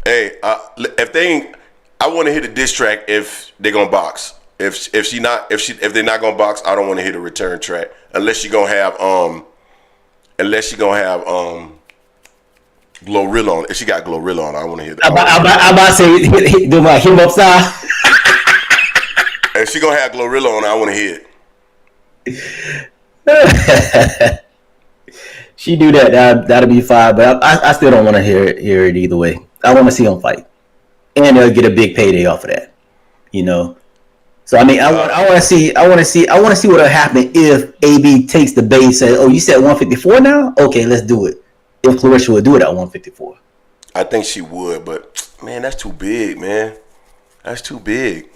S2: Hey, if they ain't, I want to hit a diss track if they gonna box. If they're not gonna box, I don't want to hit a return track unless she gonna have Glorilla on. If she got Glorilla on, I want to hit. I'm
S1: about to say do my him upside.
S2: If she gonna have Glorilla on, I want to hit.
S1: She do that, that'll be fine. But I still don't want to hear it either way. I want to see them fight, and they'll get a big payday off of that. You know. So I mean, I want to see what'll happen if AB takes the bait and says, "Oh, you said 154 now? Okay, let's do it." If Claressa would do it at 154,
S2: I think she would, but man, that's too big, man. That's too big.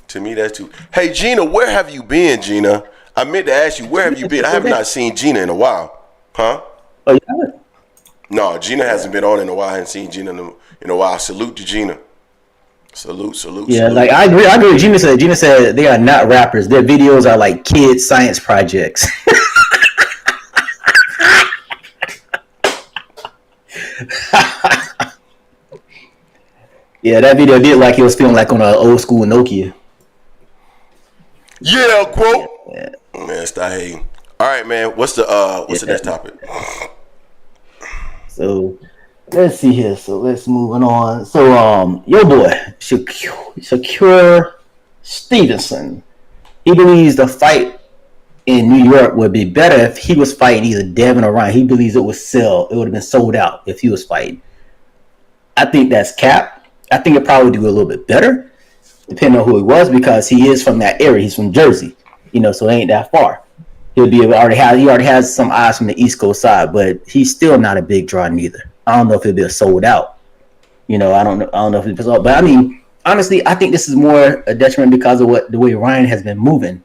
S2: To me, that's too. Hey, Gina, where have you been, Gina? I meant to ask you, where have you been? I have not seen Gina in a while, huh?
S1: Oh, you haven't?
S2: No, Gina hasn't been on in a while. I haven't seen Gina in a while. Salute to Gina. Salute.
S1: Yeah, like I agree. I agree with Gina said. Gina said they are not rappers. Their videos are like kids' science projects. Yeah, that video did like he was feeling like on an old school Nokia.
S2: Yeah, quote.
S1: Yeah.
S2: Man, stop hating. All right, man. What's the next topic?
S1: So let's see here. So let's moving on. So your boy Shakur Stevenson. He believes the fight in New York would be better if he was fighting either Devin or Ryan. He believes it would sell. It would have been sold out if he was fighting. I think that's cap. I think it probably do a little bit better, depending on who he was, because he is from that area. He's from Jersey, so it ain't that far. He already has some eyes from the East Coast side, but he's still not a big draw neither. I don't know if it'll be a sold out. I don't know if it's all, but I mean, honestly, I think this is more a detriment because of the way Ryan has been moving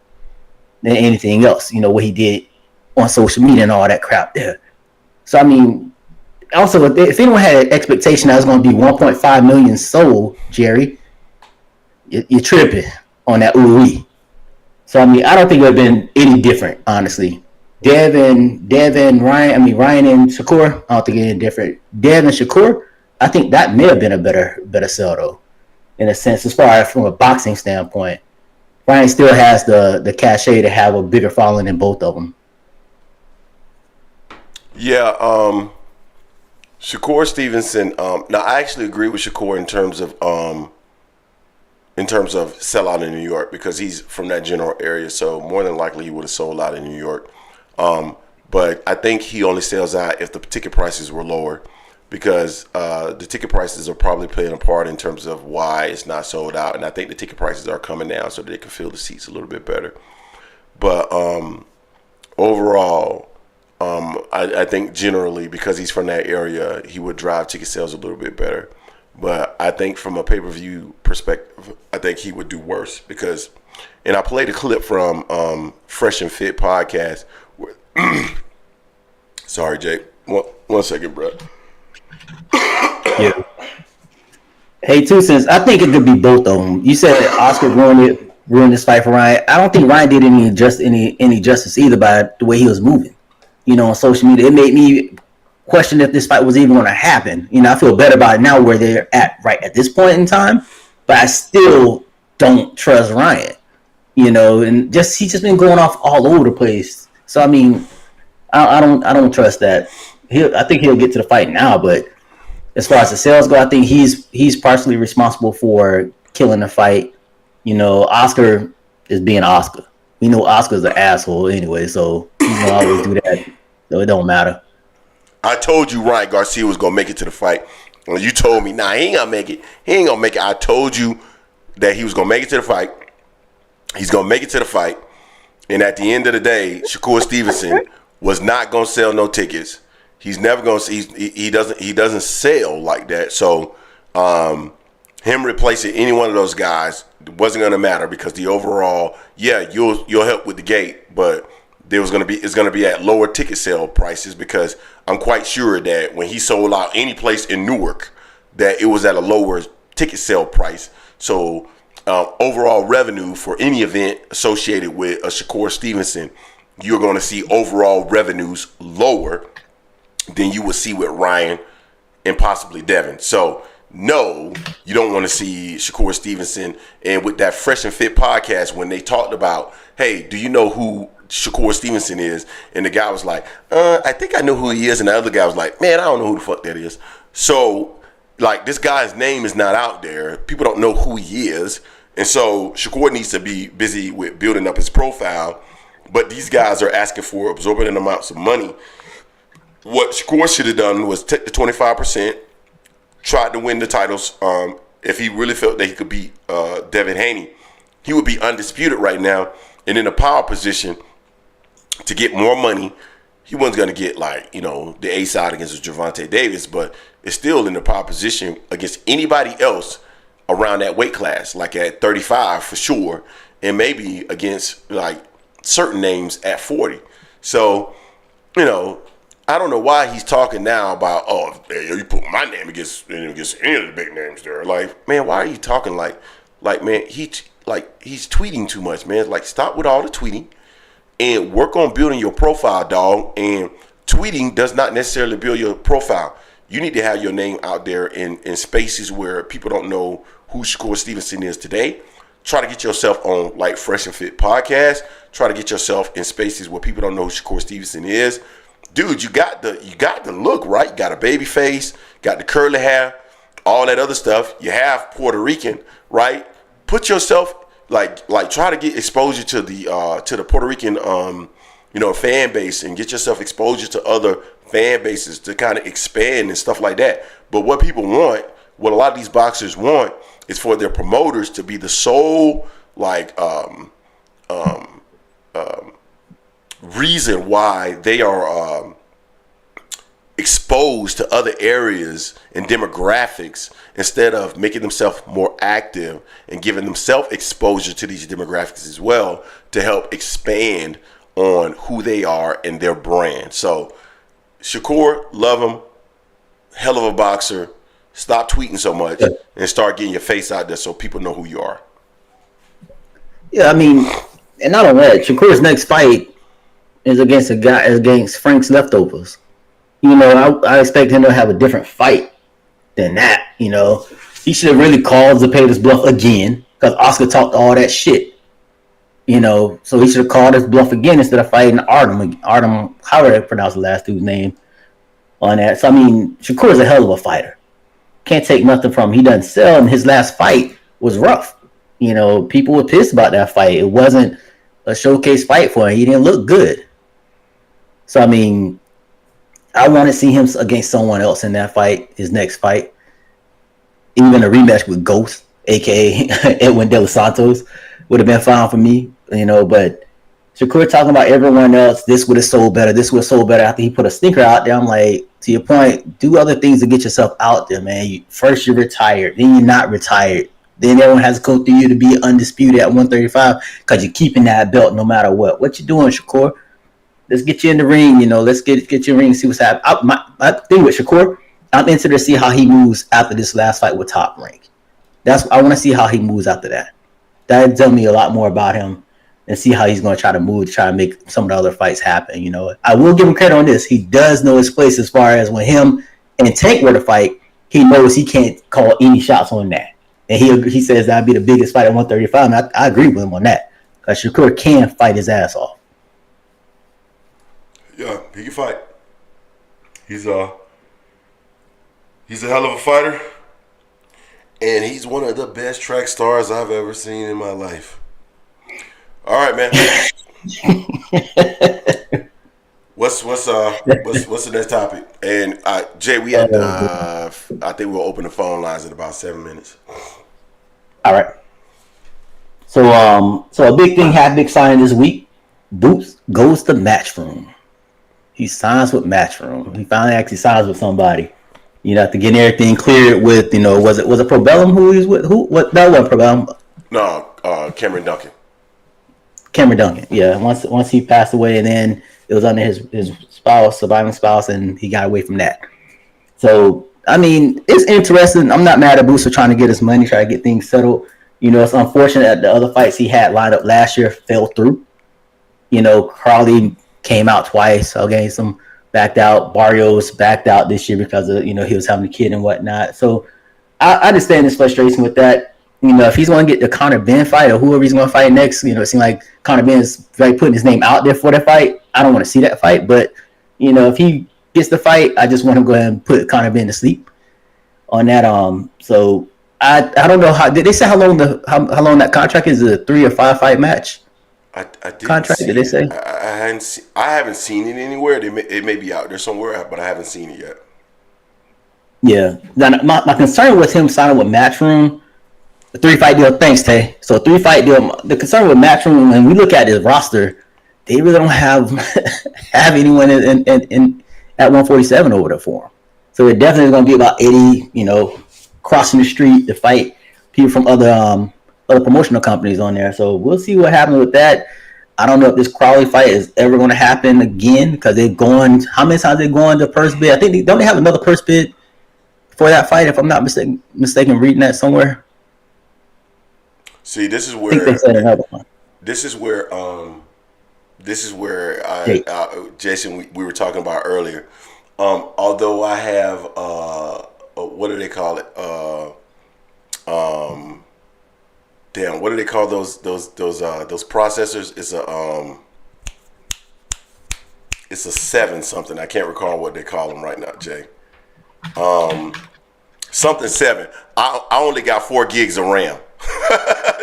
S1: than anything else. What he did on social media and all that crap there. So I mean, also if anyone had an expectation that was going to be 1.5 million sold, Jerry, you're tripping on that ooh-wee. So I mean, I don't think it would have been any different, honestly. Devin, Ryan and Shakur, I don't think it's any different. Devin and Shakur, I think that may have been a better sell though, in a sense, as far as from a boxing standpoint. Ryan still has the cachet to have a bigger following than both of them.
S2: Yeah, Shakur Stevenson. Now I actually agree with Shakur in terms of sellout in New York, because he's from that general area. So more than likely he would have sold out in New York. But I think he only sells out if the ticket prices were lower, because the ticket prices are probably playing a part in terms of why it's not sold out. And I think the ticket prices are coming down so that they can fill the seats a little bit better. But overall, I think generally, because he's from that area, he would drive ticket sales a little bit better. But I think from a pay-per-view perspective, I think he would do worse, because, and I played a clip from Fresh and Fit podcast. Sorry, Jake. One second, bro.
S1: Yeah. Hey, 2 cents. I think it could be both of them. You said Oscar ruined this fight for Ryan. I don't think Ryan did any justice either by the way he was moving. On social media, it made me question if this fight was even going to happen. I feel better about it now where they're at right at this point in time, but I still don't trust Ryan. And he's just been going off all over the place. So I mean, I don't trust that. I think he'll get to the fight now, but as far as the sales go, I think he's partially responsible for killing the fight. Oscar is being Oscar. We know Oscar's an asshole anyway, so he's gonna always do that. So it don't matter.
S2: I told you Ryan Garcia was gonna make it to the fight. Well, you told me, nah, he ain't gonna make it. He ain't gonna make it. I told you that he was gonna make it to the fight. He's gonna make it to the fight. And at the end of the day, Shakur Stevenson was not gonna sell no tickets. He's never gonna. He doesn't sell like that. So him replacing any one of those guys wasn't gonna matter, because the overall, yeah, you'll help with the gate, but it's gonna be at lower ticket sale prices, because I'm quite sure that when he sold out any place in Newark, that it was at a lower ticket sale price. So overall revenue for any event associated with a Shakur Stevenson, you're going to see overall revenues lower than you would see with Ryan and possibly Devin. So no, you don't want to see Shakur Stevenson. And with that Fresh and Fit podcast, when they talked about, hey, do you know who Shakur Stevenson is? And the guy was like, I think I know who he is. And the other guy was like, man, I don't know who the fuck that is. So like, this guy's name is not out there. People don't know who he is. And so Shakur needs to be busy with building up his profile. But these guys are asking for exorbitant amounts of money. What Shakur should have done was take the 25%, tried to win the titles. If he really felt that he could beat Devin Haney, he would be undisputed right now and in a power position to get more money. He wasn't going to get, like, the A side against Gervonta Davis, but it's still in the power position against anybody else around that weight class, like at 35 for sure, and maybe against like certain names at 40. So, I don't know why he's talking now about, oh, hey, you put my name against any of the big names there. Like, man, why are you talking like man, he's tweeting too much, man. Like, stop with all the tweeting and work on building your profile, dog. And tweeting does not necessarily build your profile. You need to have your name out there in spaces where people don't know who Shakur Stevenson is today. Try to get yourself on like Fresh and Fit podcast. Try to get yourself in spaces where people don't know who Shakur Stevenson is. Dude, you got the look, right? You got a baby face, got the curly hair, all that other stuff. You have Puerto Rican, right? Put yourself like try to get exposure to the Puerto Rican fan base, and get yourself exposure to other fan bases to kind of expand and stuff like that. But what people want, what a lot of these boxers want, is for their promoters to be the sole reason why they are exposed to other areas and demographics, instead of making themselves more active and giving themselves exposure to these demographics as well, to help expand on who they are and their brand. So Shakur, love him, hell of a boxer. Stop tweeting so much and start getting your face out there so people know who you are.
S1: Yeah, I mean, and not only that, Shakur's next fight is against Frank's leftovers. I expect him to have a different fight than that. He should have really called Zepeda's bluff again, because Oscar talked all that shit. So he should have called his bluff again instead of fighting Artem, however I pronounce the last dude's name on that. So I mean, Shakur is a hell of a fighter. Can't take nothing from him. He doesn't sell, and his last fight was rough. People were pissed about that fight. It wasn't a showcase fight for him. He didn't look good. So I mean, I want to see him against someone else in that fight, his next fight. Even a rematch with Ghost, aka Edwin De Los Santos, would have been fine for me. But Shakur talking about everyone else, this would have sold better, this would have sold better after he put a stinker out there. I'm like, to your point, do other things to get yourself out there, man. First you're retired, then you're not retired. Then everyone has to go through you to be undisputed at 135 because you're keeping that belt no matter what. What you doing, Shakur? Let's get you in the ring, let's get you in the ring and see what's happening. My thing with Shakur, I'm interested to see how he moves after this last fight with Top Rank. I want to see how he moves after that. That tells me a lot more about him, and see how he's going to try to move to try to make some of the other fights happen. I will give him credit on this. He does know his place as far as when him and Tank were to fight, he knows he can't call any shots on that. And he says that'd be the biggest fight at 135, and I agree with him on that. Because Shakur can fight his ass off.
S2: Yeah, he can fight. He's a hell of a fighter, and he's one of the best track stars I've ever seen in my life. All right, man. What's the next topic? And Jay, we had I think we'll open the phone lines in about 7 minutes.
S1: All right. So a big thing happened, big signing this week. Boots goes to Matchroom. He signs with Matchroom. He finally actually signs with somebody. To get everything cleared with, was it Probellum who he was with? What that wasn't Probellum.
S2: No, Cameron Duncan.
S1: Cameron Duncan, yeah. Once he passed away, and then it was under his spouse, surviving spouse, and he got away from that. So I mean, it's interesting. I'm not mad at Boots for trying to get his money, try to get things settled. It's unfortunate that the other fights he had lined up last year fell through. Crawley came out twice against him, backed out. Barrios backed out this year because of he was having a kid and whatnot. So I understand his frustration with that. If he's going to get the Conor Ben fight or whoever he's going to fight next, it seems like Conor Ben's putting his name out there for the fight. I don't want to see that fight, but if he gets the fight, I just want him to go ahead and put Conor Ben to sleep on that. So I don't know how did they say how long that contract is? A 3 or 5 fight match?
S2: I didn't
S1: contract? Did they say?
S2: I haven't seen it anywhere. It may be out there somewhere, but I haven't seen it yet.
S1: Yeah. Now, my concern with him signing with Matchroom, the 3-fight deal. Thanks, Tay. So 3-fight deal. The concern with Matchroom, when we look at his roster, they really don't have anyone in at 147 over there for him. So it definitely is going to be about 80, crossing the street to fight people from other promotional companies on there. So we'll see what happens with that. I don't know if this Crowley fight is ever going to happen again because they're going. How many times they going to purse bid? I think don't they have another purse bid for that fight? If I'm not mistaken, reading that somewhere.
S2: See, this is
S1: I think they
S2: where
S1: said another one.
S2: this is where
S1: Jake.
S2: Jason, we were talking about earlier. Although I have what do they call it? Damn, what do they call those processors? It's a 7 something. I can't recall what they call them right now, Jay. Something 7. I only got 4 gigs of RAM.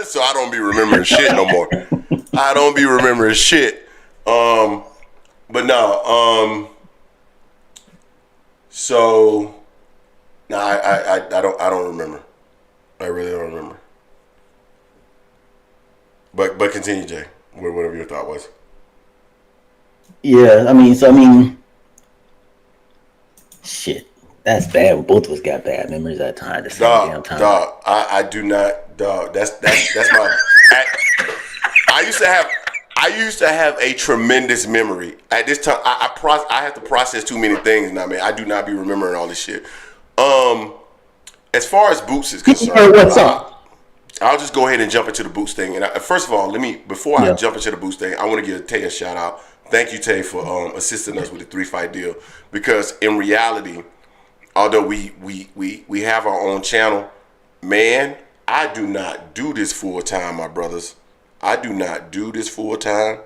S2: So I don't be remembering shit no more. I don't be remembering shit. But no, so no, I don't remember. I really don't remember. But continue, Jay. Whatever your thought was.
S1: Yeah, shit. That's bad. Both of us got bad memories at the time. The same damn time.
S2: Dog, I do not, dog. That's my. I used to have a tremendous memory. At this time, I have to process too many things now, man. I do not be remembering all this shit. As far as Boots is concerned,
S1: What's up?
S2: I'll just go ahead and jump into the Boots thing. And first of all, before I jump into the Boots thing, I want to give Tay a shout out. Thank you, Tay, for assisting us with the 3-fight deal. Because in reality, although we have our own channel, man, I do not do this full time, my brothers. I do not do this full time.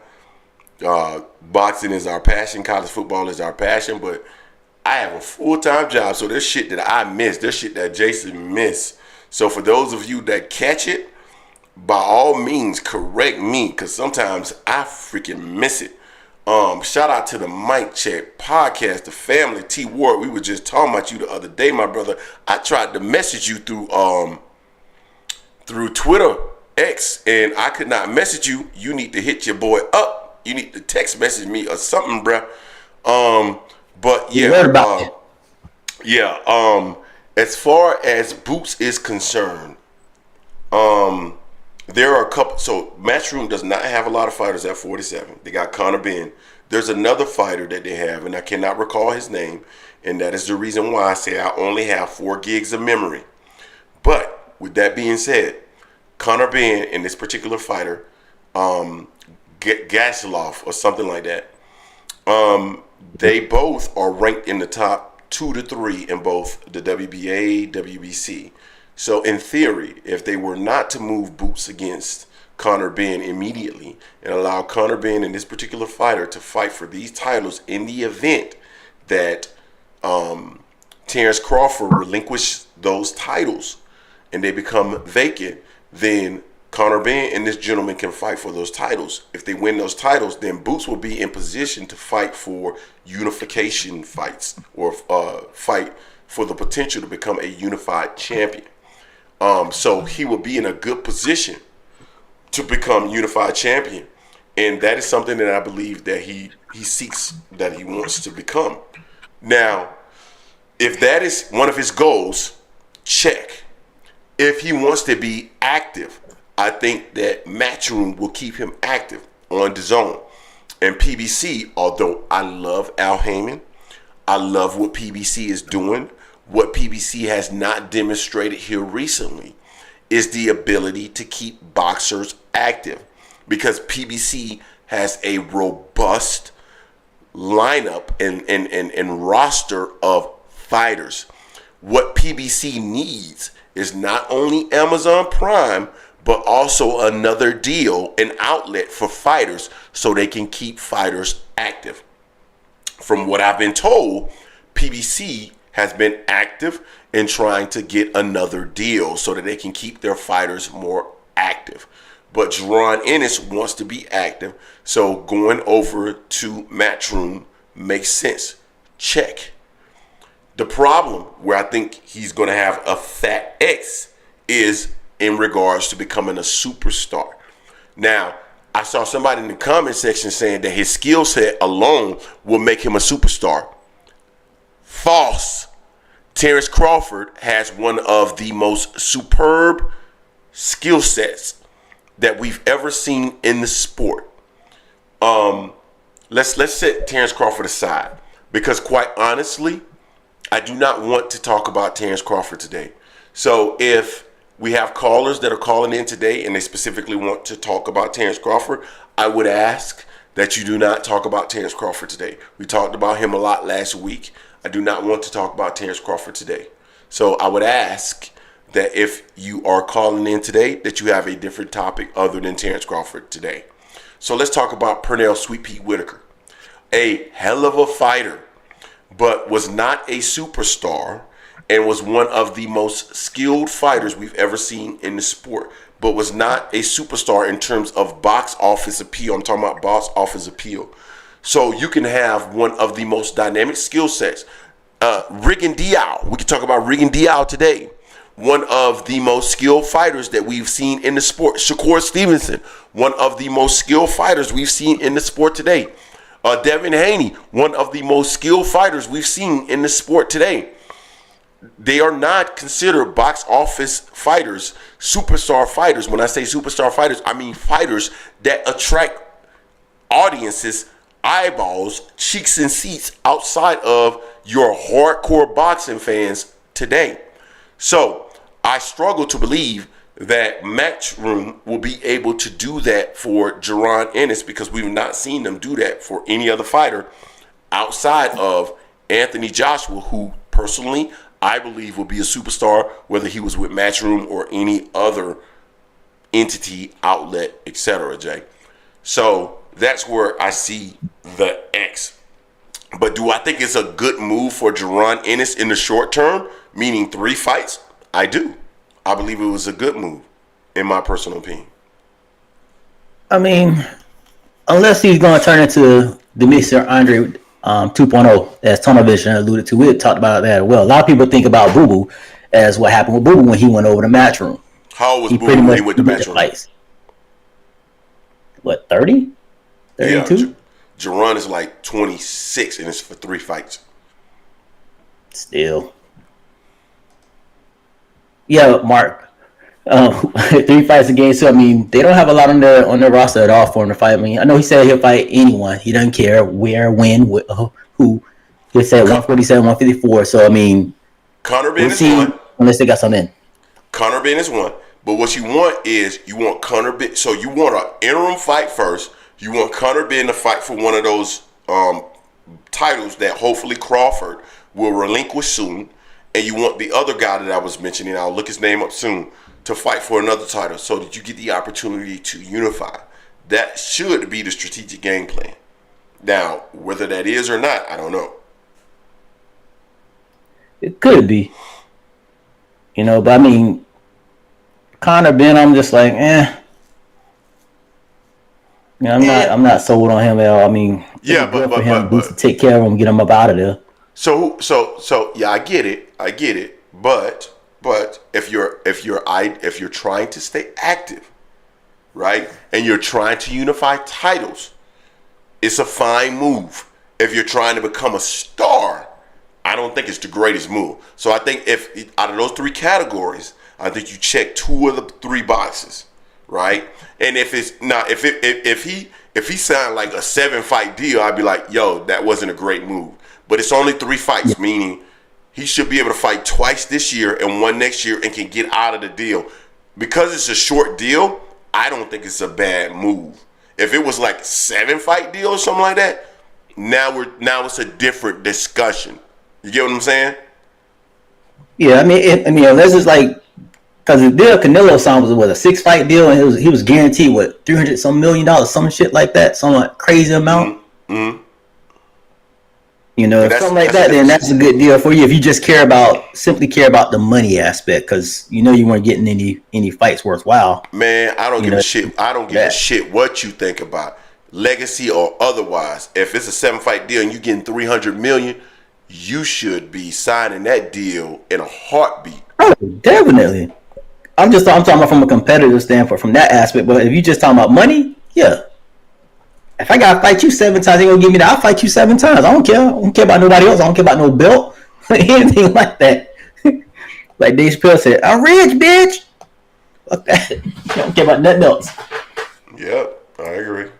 S2: Boxing is our passion. College football is our passion. But I have a full-time job, so there's shit that I miss. There's shit that Jason missed. So for those of you that catch it, by all means, correct me, because sometimes I freaking miss it. Shout out to the Mic Check Podcast, the family, T Ward. We were just talking about you the other day, my brother. I tried to message you through Twitter X, and I could not message you. You need to hit your boy up. You need to text message me or something, bruh. But yeah, as far as Boots is concerned, there are a couple. So Matchroom does not have a lot of fighters at 47. They got Conor Ben. There's another fighter that they have, and I cannot recall his name, and that is the reason why I say I only have 4 gigs of memory. But with that being said, Conor Ben and this particular fighter, Gaslov or something like that, they both are ranked in the top 2 to 3 in both the WBA, WBC. So in theory, if they were not to move Boots against Conor Ben immediately and allow Conor Ben and this particular fighter to fight for these titles in the event that Terrence Crawford relinquish those titles and they become vacant, then Conor Ben and this gentleman can fight for those titles. If they win those titles, then Boots will be in position to fight for unification fights or fight for the potential to become a unified champion. So he will be in a good position to become unified champion. And that is something that I believe that he seeks, that he wants to become. Now, if that is one of his goals, check. If he wants to be active, I think that Matchroom will keep him active on DAZN. And PBC, although I love Al Heyman, I love what PBC is doing. What PBC has not demonstrated here recently is the ability to keep boxers active, because PBC has a robust lineup and roster of fighters. What PBC needs is not only Amazon Prime, but also another deal, an outlet for fighters so they can keep fighters active. From what I've been told, PBC has been active in trying to get another deal so that they can keep their fighters more active. But Jaron Ennis wants to be active, so going over to Matchroom makes sense. Check. The problem where I think he's going to have a fat X is in regards to becoming a superstar. Now, I saw somebody in the comment section saying that his skill set alone will make him a superstar. False. Terrence Crawford has one of the most superb skill sets that we've ever seen in the sport. Let's set Terrence Crawford aside because, quite honestly, I do not want to talk about Terrence Crawford today. So if we have callers that are calling in today and they specifically want to talk about Terrence Crawford, I would ask that you do not talk about Terrence Crawford today. We talked about him a lot last week. I do not want to talk about Terrence Crawford today. So I would ask that if you are calling in today, that you have a different topic other than Terrence Crawford today. So let's talk about Pernell Sweet Pete Whitaker. A hell of a fighter, but was not a superstar and was one of the most skilled fighters we've ever seen in the sport, but was not a superstar in terms of box office appeal. I'm talking about box office appeal. So you can have one of the most dynamic skill sets. Rigan Diao, we can talk about Rigan Diao today. One of the most skilled fighters that we've seen in the sport. Shakur Stevenson, one of the most skilled fighters we've seen in the sport today. Devin Haney, one of the most skilled fighters we've seen in the sport today. They are not considered box office fighters, superstar fighters. When I say superstar fighters, I mean fighters that attract audiences, eyeballs, cheeks and seats outside of your hardcore boxing fans today. So I struggle to believe that Matchroom will be able to do that for Jaron Ennis because we've not seen them do that for any other fighter outside of Anthony Joshua, who personally I believe will be a superstar, whether he was with Matchroom or any other entity, outlet, etc., Jay. So that's where I see the X. But do I think it's a good move for Jaron Ennis in the short term, meaning 3 fights? I do. I believe it was a good move, in my personal opinion.
S1: I mean, unless he's going to turn into the Mr. Andre 2.0, as Tunnel Vision alluded to. We talked about that as well. A lot of people think about Boo Boo as what happened with Boo Boo when he went over to Matchroom.
S2: How old was Boo Boo when he went to Matchroom?
S1: What, 30? 32?
S2: Yeah, Jaron is like 26, and it's for 3 fights.
S1: Still. Yeah, Mark. 3 fights a game. So I mean, they don't have a lot on their roster at all for him to fight. I mean, I know he said he'll fight anyone. He doesn't care where, when, who. He said 147, 154. So I mean,
S2: Conor Ben is one.
S1: Unless they got something in.
S2: Conor Ben is one. But what you want is Conor Ben. So you want an interim fight first. You want Conor Ben to fight for one of those titles that hopefully Crawford will relinquish soon. And you want the other guy that I was mentioning, I'll look his name up soon, to fight for another title so that you get the opportunity to unify. That should be the strategic game plan. Now, whether that is or not, I don't know.
S1: It could be. But I mean, Conor Ben, I'm just like, I'm not sold on him at all. I mean,
S2: but
S1: to take care of him, get him up out of there.
S2: So yeah, I get it. But if you're trying to stay active, right, and you're trying to unify titles, it's a fine move. If you're trying to become a star, I don't think it's the greatest move. So I think if out of those 3 categories, I think you check 2 of the 3 boxes, right? And if it's not, if he signed like a 7-fight deal, I'd be like, yo, that wasn't a great move. But it's only 3 fights, meaning he should be able to fight twice this year and 1 next year and can get out of the deal. Because it's a short deal, I don't think it's a bad move. If it was like 7-fight deal or something like that, now it's a different discussion. You get what I'm saying?
S1: Yeah, I mean, unless it's like, because the deal Canelo signed was a 6-fight deal, and he was guaranteed $300 million, some shit like that, some crazy amount.
S2: Mm-hmm.
S1: Something like that, then that's a good deal for you if you just simply care about the money aspect, because you weren't getting any fights worthwhile.
S2: Man, I don't give a shit. I don't give a shit what you think about legacy or otherwise. If it's a 7-fight deal and you getting $300 million, you should be signing that deal in a heartbeat.
S1: Oh, definitely. I'm talking about from a competitive standpoint, from that aspect. But if you just talking about money, yeah. If I gotta fight you 7 times, they gonna give me that. I'll fight you 7 times. I don't care. I don't care about nobody else. I don't care about no belt, anything like that. Like Dave Chappelle said, "I'm rich, bitch." Fuck that. I don't care about nothing else.
S2: Yep, I agree.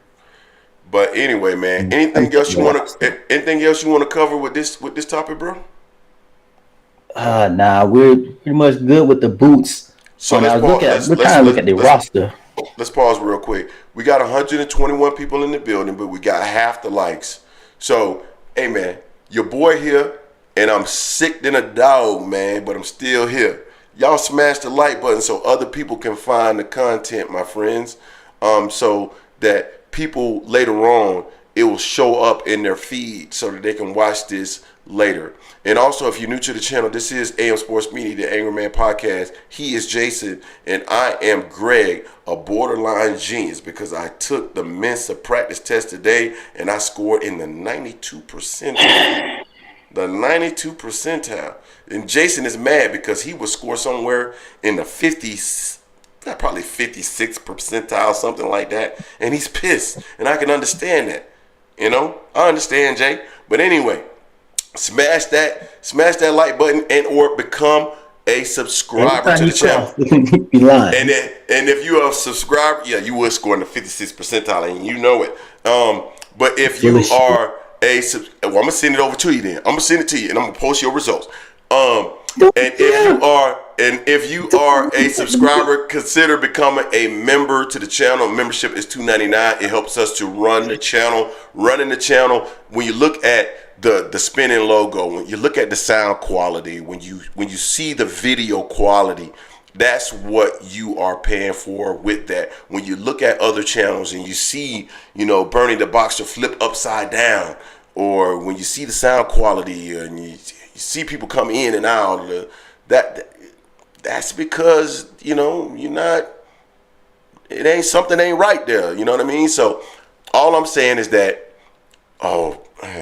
S2: But anyway, man, anything else you want to cover with this topic, bro?
S1: Nah, we're pretty much good with the boots.
S2: So
S1: We're trying to look at the roster.
S2: Let's pause real quick. We got 121 people in the building, but we got half the likes. So, hey, man, your boy here, and I'm sick than a dog, man, but I'm still here. Y'all smash the like button so other people can find the content, my friends, so that people later on, it will show up in their feed so that they can watch this later. And also, if you're new to the channel, this is AM Sports Media, the Angry Man Podcast. He is Jason, and I am Greg, a borderline genius, because I took the Mensa practice test today, and I scored in the 92 percentile. The 92 percentile. And Jason is mad because he would score somewhere in the 50s, probably 56 percentile, something like that. And he's pissed. And I can understand that. You know, I understand, Jay. But anyway, smash that like button and or become a subscriber to the channel. And if you are a subscriber, yeah, you would score in the 56 percentile, and you know it. But if you are I'm gonna send it over to you then. I'm gonna send it to you, and I'm gonna post your results. If you are a subscriber, consider becoming a member to the channel. Membership is $2.99. It helps us to run the channel. Running the channel, when you look at the spinning logo, when you look at the sound quality, when you see the video quality, that's what you are paying for with that. When you look at other channels and you see, Bernie the Boxer flip upside down, or when you see the sound quality and you see people come in and out, that's because, something ain't right there. You know what I mean? So all I'm saying is that, I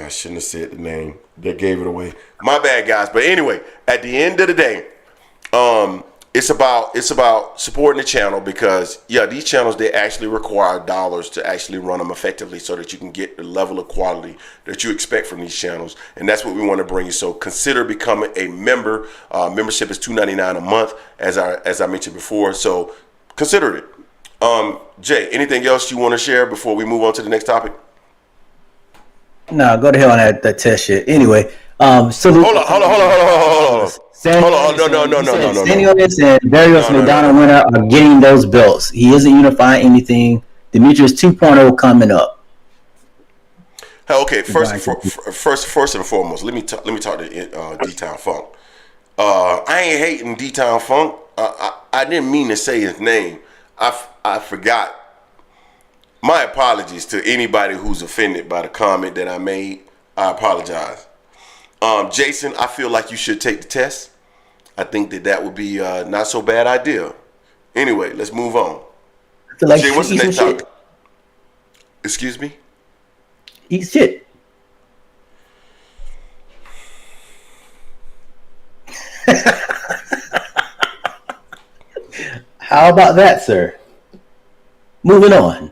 S2: shouldn't have said the name that gave it away. My bad, guys. But anyway, at the end of the day, it's about supporting the channel, because these channels, they actually require dollars to actually run them effectively so that you can get the level of quality that you expect from these channels. And that's what we want to bring you. So consider becoming a member. Membership is $2.99 a month, as I mentioned before. So consider it. Jay, anything else you want to share before we move on to the next topic?
S1: No, go to hell on that test shit. Anyway,
S2: Hold on. No.
S1: Ennis and Darius McDonough winner are getting those belts. He isn't unifying anything. Demetrius 2.0 coming up.
S2: Okay, first and foremost, let me talk to D-Town Funk. I ain't hating D-Town Funk. I didn't mean to say his name. I forgot. My apologies to anybody who's offended by the comment that I made. I apologize. Jason, I feel like you should take the test. I think that would be not so bad idea. Anyway, let's move on.
S1: Like
S2: Jay, what's the next topic? Excuse me?
S1: Eat shit. How about that, sir? Moving on.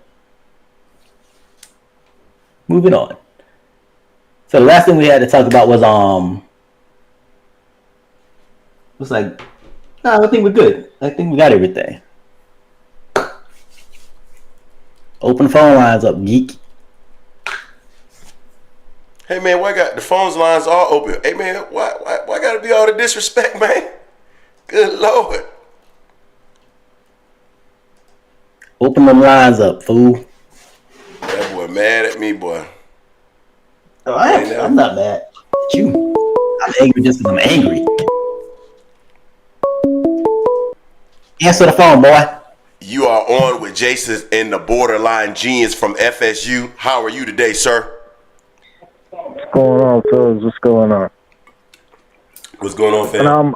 S1: So the last thing we had to talk about was I think we're good. I think we got everything. Open phone lines up, geek.
S2: Hey man, why got the phones lines all open? Hey man, why gotta be all the disrespect, man? Good Lord.
S1: Open them lines up, fool.
S2: That boy mad at me, boy.
S1: Oh, I'm not mad at you. I'm angry just because I'm angry. Answer the phone, boy.
S2: You are on with Jason and the borderline genius from FSU. How are you today, sir?
S3: What's going on, fellas? What's going on?
S2: What's going on, fam?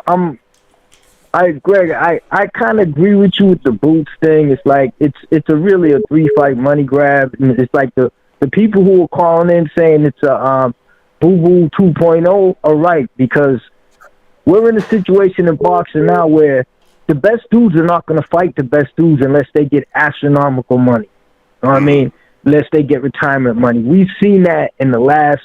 S3: And Greg, I kind of agree with you with the boots thing. It's like it's really a 3-fight money grab. And it's like the people who are calling in saying it's a boo-boo 2.0 are right, because we're in a situation in boxing now where the best dudes are not going to fight the best dudes unless they get astronomical money. You know what I mean? Unless they get retirement money. We've seen that in the last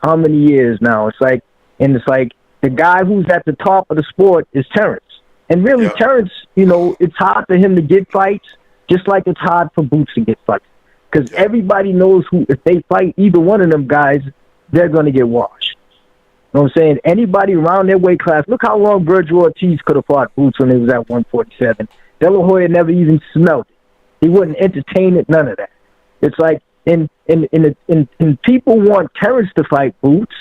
S3: how many years now? It's like the guy who's at the top of the sport is Terrence. And really, Terrence, it's hard for him to get fights, just like it's hard for Boots to get fights. because everybody knows who, if they fight either one of them guys, they're going to get washed. You know what I'm saying? Anybody around their weight class, look how long Virgil Ortiz could have fought Boots when he was at 147. De La Hoya never even smelled it. He wouldn't entertain it, none of that. It's like, and people want Terrence to fight Boots.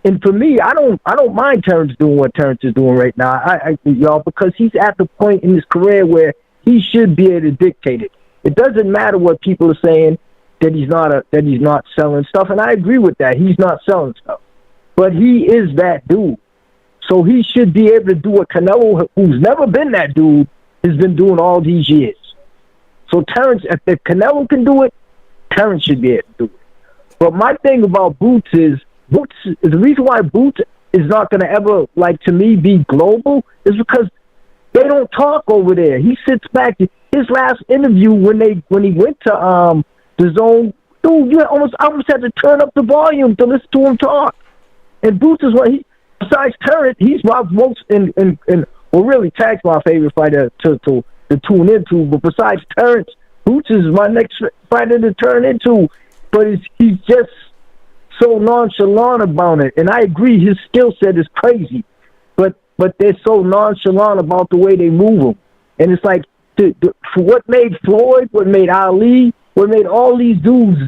S3: And for me, I don't mind Terrence doing what Terrence is doing right now. Y'all, because he's at the point in his career where he should be able to dictate it. It doesn't matter what people are saying that he's not selling stuff, and I agree with that. He's not selling stuff, but he is that dude. So he should be able to do what Canelo, who's never been that dude, has been doing all these years. So Terrence, if Canelo can do it, Terrence should be able to do it. But my thing about Boots is the reason why Boots is not going to ever, like, to me, be global is because they don't talk over there. He sits back. His last interview when he went to the Zone, dude, I almost had to turn up the volume to listen to him talk. And Boots is what besides Terrence, he's my most well, really, Tag's my favorite fighter to tune into. But besides Terrence, Boots is my next fighter to turn into. But he's just so nonchalant about it. And I agree, his skill set is crazy. But they're so nonchalant about the way they move him. And it's like, for what made Floyd, what made Ali, what made all these dudes,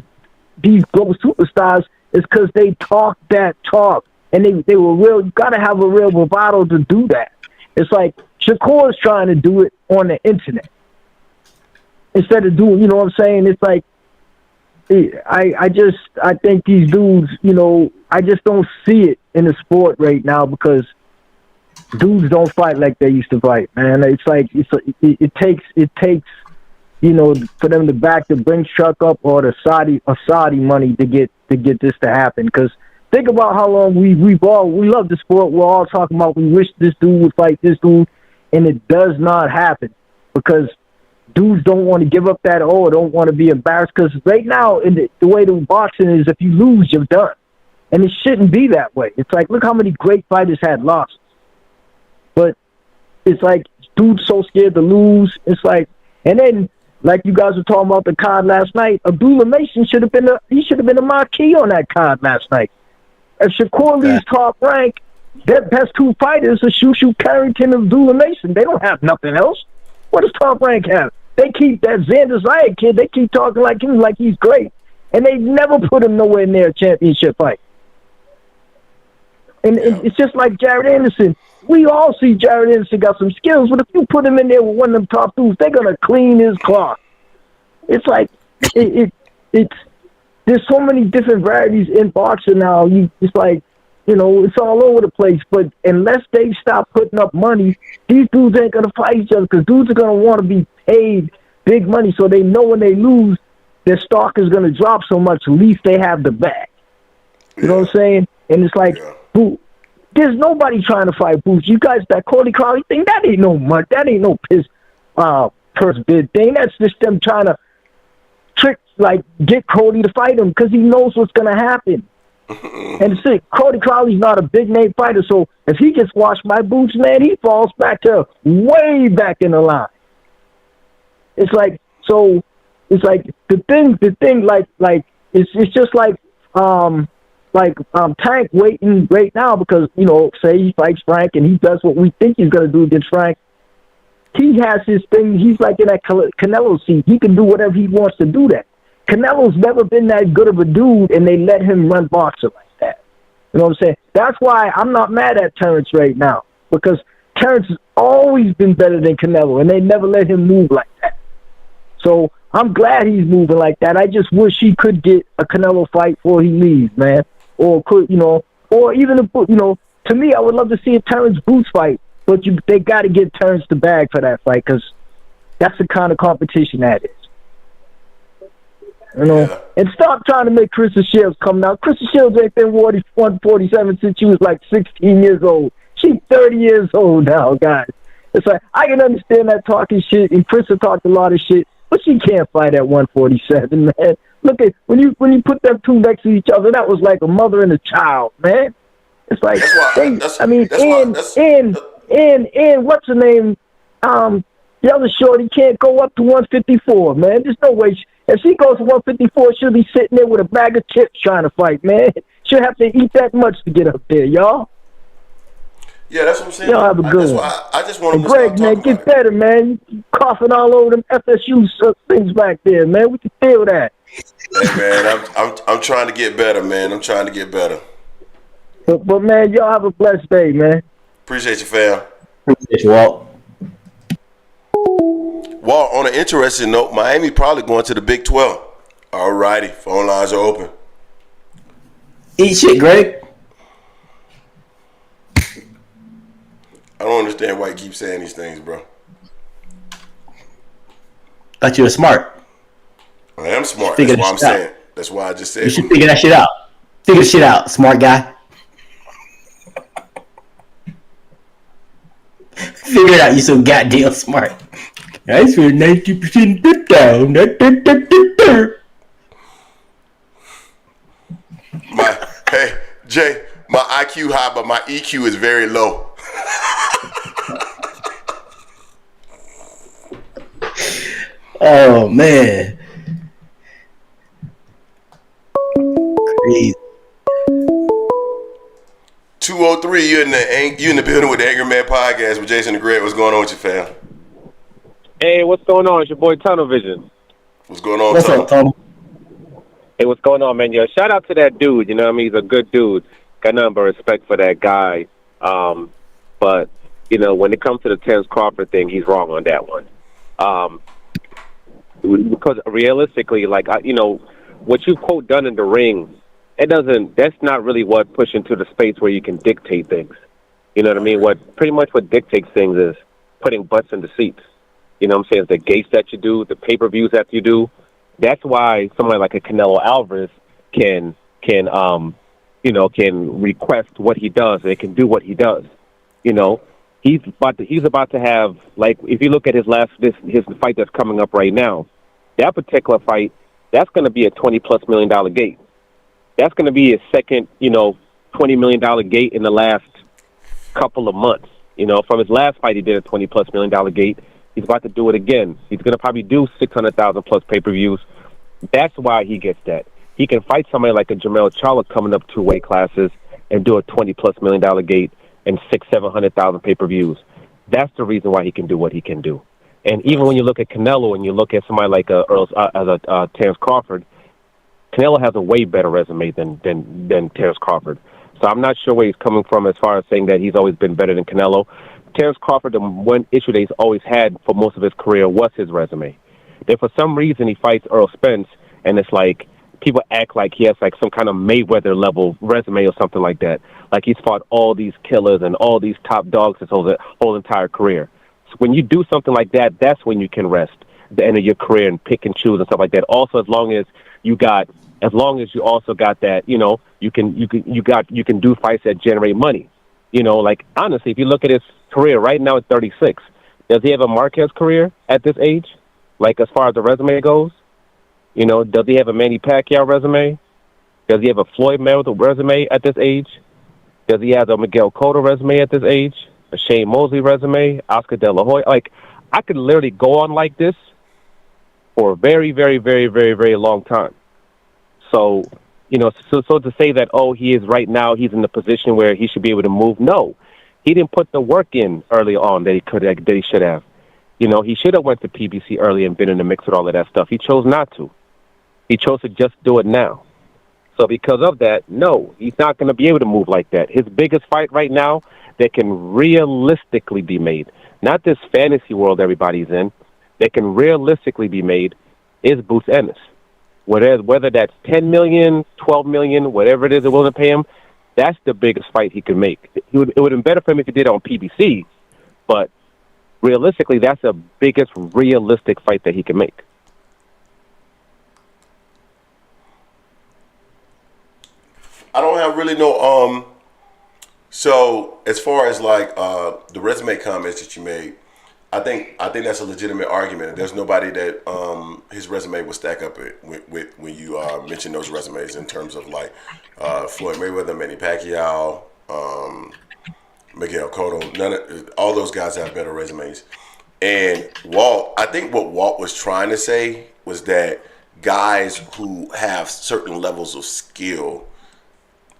S3: these global superstars, is because they talk that talk. And they were real. You got to have a real bravado to do that. It's like Shakur's trying to do it on the internet instead of doing, you know what I'm saying? It's like, I think these dudes, you know, I just don't see it in the sport right now because dudes don't fight like they used to fight, man. It's like it takes, you know, for them to back the Brinks truck up or the Saudi money to get this to happen. Because think about how long we love the sport. We're all talking about we wish this dude would fight this dude, and it does not happen because dudes don't want to give up that don't want to be embarrassed. Because right now, in the way the boxing is, if you lose, you're done, and it shouldn't be that way. It's like, look how many great fighters had losses. But it's like, dude's so scared to lose. It's like, and then, like you guys were talking about the card last night, Abdullah Mason should have been a marquee on that card last night. If Shakur leaves top rank, their best two fighters are Shushu Carrington and Abdullah Mason. They don't have nothing else. What does top rank have? They keep that Xander Zayat kid, they keep talking like him, like he's great. And they never put him nowhere near a championship fight. And it's just like Jaron Ennis. We all see Jaron Ennis got some skills, but if you put him in there with one of them top dudes, they're gonna clean his cloth. It's like it's there's so many different varieties in boxing now. It's like, you know, it's all over the place. But unless they stop putting up money, these dudes ain't gonna fight each other because dudes are gonna want to be paid big money, so they know when they lose, their stock is gonna drop so much. At least they have the bag. You know what I'm saying? And it's like, there's nobody trying to fight Boots. You guys, that Cody Crowley thing, that ain't no money. That ain't no purse bid thing. That's just them trying to get Cody to fight him because he knows what's going to happen. And it's like, Cody Crowley's not a big name fighter, so if he gets washed by Boots, man, he falls back to way back in the line. It's like, so it's like the thing like it's just like Tank waiting right now because, you know, say he fights Frank and he does what we think he's going to do against Frank. He has his thing. He's like in that Canelo seat. He can do whatever he wants to do that. Canelo's never been that good of a dude, and they let him run boxing like that. You know what I'm saying? That's why I'm not mad at Terrence right now, because Terrence has always been better than Canelo, and they never let him move like that. So I'm glad he's moving like that. I just wish he could get a Canelo fight before he leaves, man. Or could, you know, or even to me, I would love to see a Terrence Boots fight, but they got to get Terrence the bag for that fight because that's the kind of competition that is. You know, and stop trying to make Claressa Shields come now. Claressa Shields ain't been 147 since she was like 16 years old. She's 30 years old now, guys. It's like, I can understand that talking shit, and Claressa talked a lot of shit, but she can't fight at 147, man. Look at when you put them two next to each other, that was like a mother and a child, man. It's like and what's her name? The other shorty can't go up to 154, man. There's no way. If she goes to 154, she'll be sitting there with a bag of chips trying to fight, man. She'll have to eat that much to get up there, y'all.
S2: Yeah, that's what I'm saying.
S3: Y'all have a good one.
S2: I just want
S3: And
S2: them to start
S3: Greg, man,
S2: talking
S3: get
S2: about it.
S3: better, man. You coughing all over them FSU things back there, man. We can feel that.
S2: Hey man, I'm trying to get better, man. I'm trying to get better.
S3: But man, y'all have a blessed day, man.
S2: Appreciate you, fam.
S1: Appreciate you, Walt.
S2: Walt, on an interesting note, Miami probably going to the Big 12. All righty, phone lines are open.
S1: Eat shit, Greg.
S2: I don't understand why you keep saying these things, bro.
S1: Thought you were smart.
S2: I am smart.
S1: Figure
S2: That's why I'm
S1: this shit out.
S2: saying. That's why I just said.
S1: You should figure that shit out. Figure the shit out, smart guy. Figure it out. You so goddamn smart. I feel 90% put down.
S2: Hey, Jay, my IQ high, but my EQ is very low.
S1: Oh man. Crazy.
S2: 203, you in the building with the Angry Man Podcast with Jason and Greg. What's going on with you, fam?
S4: Hey, what's going on? It's your boy Tunnel Vision.
S2: What's going on,
S1: What's
S2: Tom?
S1: up, Tom?
S4: Hey, what's going on, man? Yo, shout out to that dude. You know what I mean? He's a good dude. Got nothing but respect for that guy. But, you know, when it comes to the Terence Crawford thing, he's wrong on that one. Because realistically, like, you know, what you quote done in the ring, that's not really what push into the space where you can dictate things. You know what I mean? Pretty much what dictates things is putting butts in the seats. You know what I'm saying? The gates that you do, the pay-per-views that you do. That's why somebody like a Canelo Alvarez can request what he does. They can do what he does. You know, he's about to have, like, if you look at his fight that's coming up right now, that particular fight, that's going to be a $20+ million gate. That's going to be his second, $20 million gate in the last couple of months. You know, from his last fight, he did a $20+ million gate. He's about to do it again. He's going to probably do 600,000 plus pay-per-views. That's why he gets that. He can fight somebody like a Jermell Charlo coming up 2 weight classes and do a $20+ million gate and 600,000-700,000 pay-per-views. That's the reason why he can do what he can do. And even when you look at Canelo and you look at somebody like Terence Crawford, Canelo has a way better resume than Terence Crawford. So I'm not sure where he's coming from as far as saying that he's always been better than Canelo. Terence Crawford, the one issue that he's always had for most of his career was his resume. Then for some reason he fights Errol Spence, and it's like people act like he has like some kind of Mayweather level resume or something like that. Like he's fought all these killers and all these top dogs his whole entire career. So when you do something like that, that's when you can rest the end of your career and pick and choose and stuff like that. Also, as long as you also got that, you can do fights that generate money. Like honestly, if you look at his career right now at 36, does he have a Marquez career at this age? Like as far as the resume goes, does he have a Manny Pacquiao resume? Does he have a Floyd Mayweather resume at this age? Does he have a Miguel Cotto resume at this age? A Shane Mosley resume? Oscar De La Hoya? Like, I could literally go on like this for a very, very, very, very, very long time. So, so to say that, he is right now, he's in the position where he should be able to move. No, he didn't put the work in early on that he should have. He should have went to PBC early and been in the mix with all of that stuff. He chose not to. He chose to just do it now. So because of that, no, he's not going to be able to move like that. His biggest fight right now that can realistically be made, not this fantasy world everybody's in, that can realistically be made is Boots Ennis. Whether that's $10 million, $12 million, whatever it is they're willing to pay him, that's the biggest fight he can make. It would have been better for him if he did it on PBC, but realistically, that's the biggest realistic fight that he can make.
S2: I don't have really no so as far as like the resume comments that you made, I think that's a legitimate argument. There's nobody that his resume would stack up with when you mention those resumes in terms of like Floyd Mayweather, Manny Pacquiao, Miguel Cotto. All those guys have better resumes. And Walt, I think what Walt was trying to say was that guys who have certain levels of skill,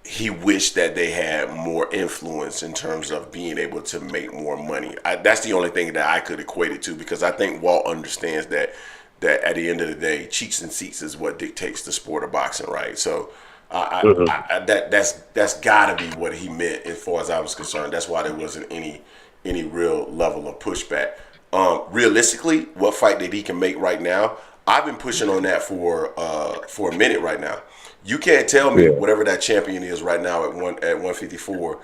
S2: he wished that they had more influence in terms of being able to make more money. That's the only thing that I could equate it to, because I think Walt understands that at the end of the day, cheeks and seats is what dictates the sport of boxing, right? So that's got to be what he meant as far as I was concerned. That's why there wasn't any real level of pushback. Realistically, what fight that he can make right now, I've been pushing on that for a minute right now. You can't tell me whatever that champion is right now at 154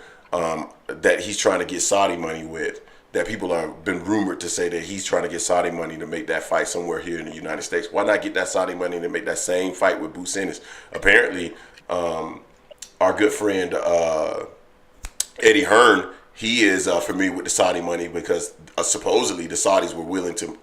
S2: that he's trying to get Saudi money with. That people have been rumored to say that he's trying to get Saudi money to make that fight somewhere here in the United States. Why not get that Saudi money to make that same fight with Boots Ennis? Apparently, our good friend Eddie Hearn, he is familiar with the Saudi money because supposedly the Saudis were willing to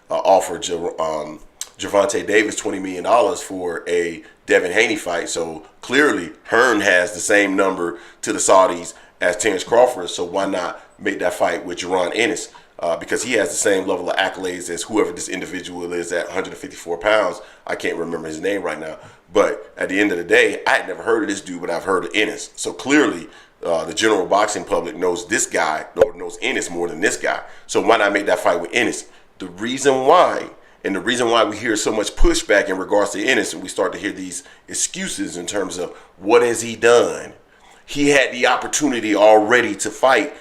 S2: offer Gervonta Davis $20 million for a Devin Haney fight. So clearly Hearn has the same number to the Saudis as Terrence Crawford. So why not make that fight with Jaron Ennis? Because he has the same level of accolades as whoever this individual is at 154 pounds. I can't remember his name right now. But at the end of the day, I had never heard of this dude, but I've heard of Ennis. So clearly the general boxing public knows this guy, or knows Ennis more than this guy. So why not make that fight with Ennis? The reason why we hear so much pushback in regards to Ennis, and we start to hear these excuses in terms of what has he done? He had the opportunity already to fight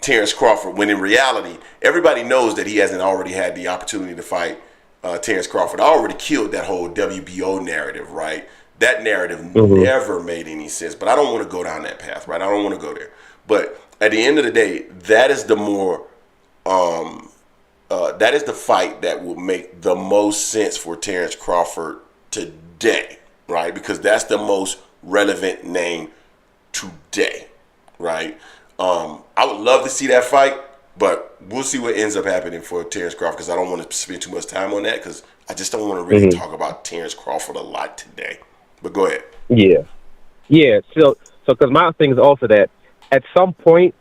S2: Terrence Crawford, when in reality, everybody knows that he hasn't already had the opportunity to fight Terrence Crawford. I already killed that whole WBO narrative, right? That narrative never made any sense, but I don't want to go down that path, right? I don't want to go there. But at the end of the day, that is the more, that is the fight that will make the most sense for Terrence Crawford today, right? Because that's the most relevant name today, right? I would love to see that fight, but we'll see what ends up happening for Terrence Crawford, because I don't want to spend too much time on that, because I just don't want to really talk about Terrence Crawford a lot today. But go ahead.
S4: Yeah. So because my thing is also that at some point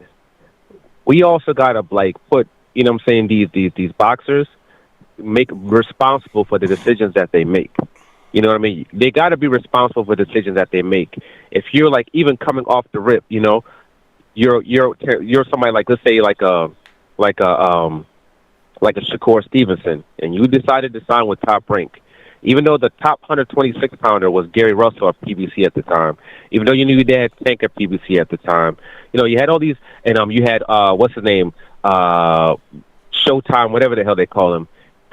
S4: we also gotta put, you know what I'm saying, these boxers make responsible for the decisions that they make. You know what I mean? They got to be responsible for decisions that they make. If you're even coming off the rip, you know, you're somebody let's say like a Shakur Stevenson, and you decided to sign with Top Rank, even though the top 126 pounder was Gary Russell at PBC at the time. Even though you knew they had Tank at PBC at the time, you know, you had all these, and you had what's his name, Showtime, whatever the hell they call him.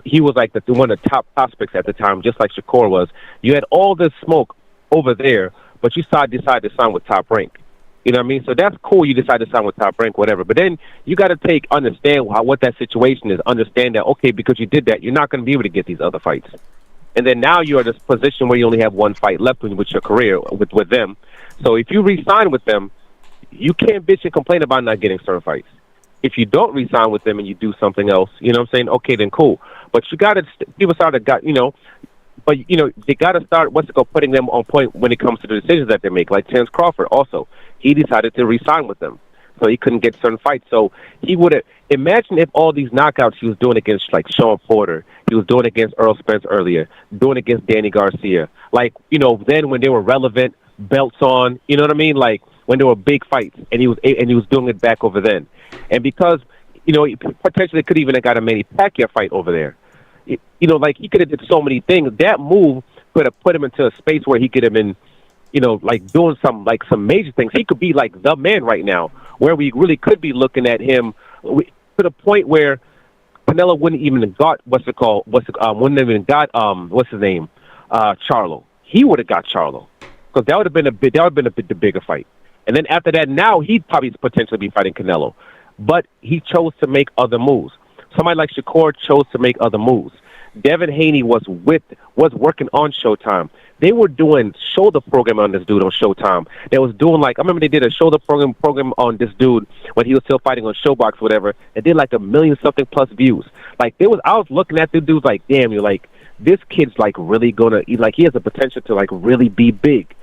S4: He was one of the top prospects at the time, just like Shakur was. You had all this smoke over there, but you decided to sign with Top Rank. You know what I mean? So that's cool. You decide to sign with Top Rank, whatever. But then you got to understand what that situation is. Understand that, okay, because you did that, you're not going to be able to get these other fights. And then now you're in this position where you only have one fight left with your career with them. So if you re-sign with them, you can't bitch and complain about not getting certain fights. If you don't re-sign with them and you do something else, you know what I'm saying? Okay, then cool. But you got to, people started, you know, but, you know, they got to start, putting them on point when it comes to the decisions that they make. Like Terrence Crawford also. He decided to re-sign with them, so he couldn't get certain fights. So he would have, imagine if all these knockouts he was doing against, Sean Porter, he was doing against Errol Spence earlier, doing against Danny Garcia. You know, then when they were relevant, belts on, you know what I mean? When there were big fights, and he was doing it back over then. And because, you know, he potentially could even have got a Manny Pacquiao fight over there. You know, he could have did so many things. That move could have put him into a space where he could have been, you know, doing some major things. He could be the man right now, where we really could be looking at him to the point where Canelo wouldn't even have got what's his name, Charlo. He would have got Charlo, because that would have been the bigger fight. And then after that, now he'd probably potentially be fighting Canelo, but he chose to make other moves. Somebody like Shakur chose to make other moves. Devin Haney was working on Showtime. They were doing shoulder program on this dude on Showtime. They was doing I remember they did a shoulder program on this dude when he was still fighting on Showbox or whatever. It did 1 million something plus views. I was looking at the dude damn, you're this kid's really gonna, he has the potential to really be big.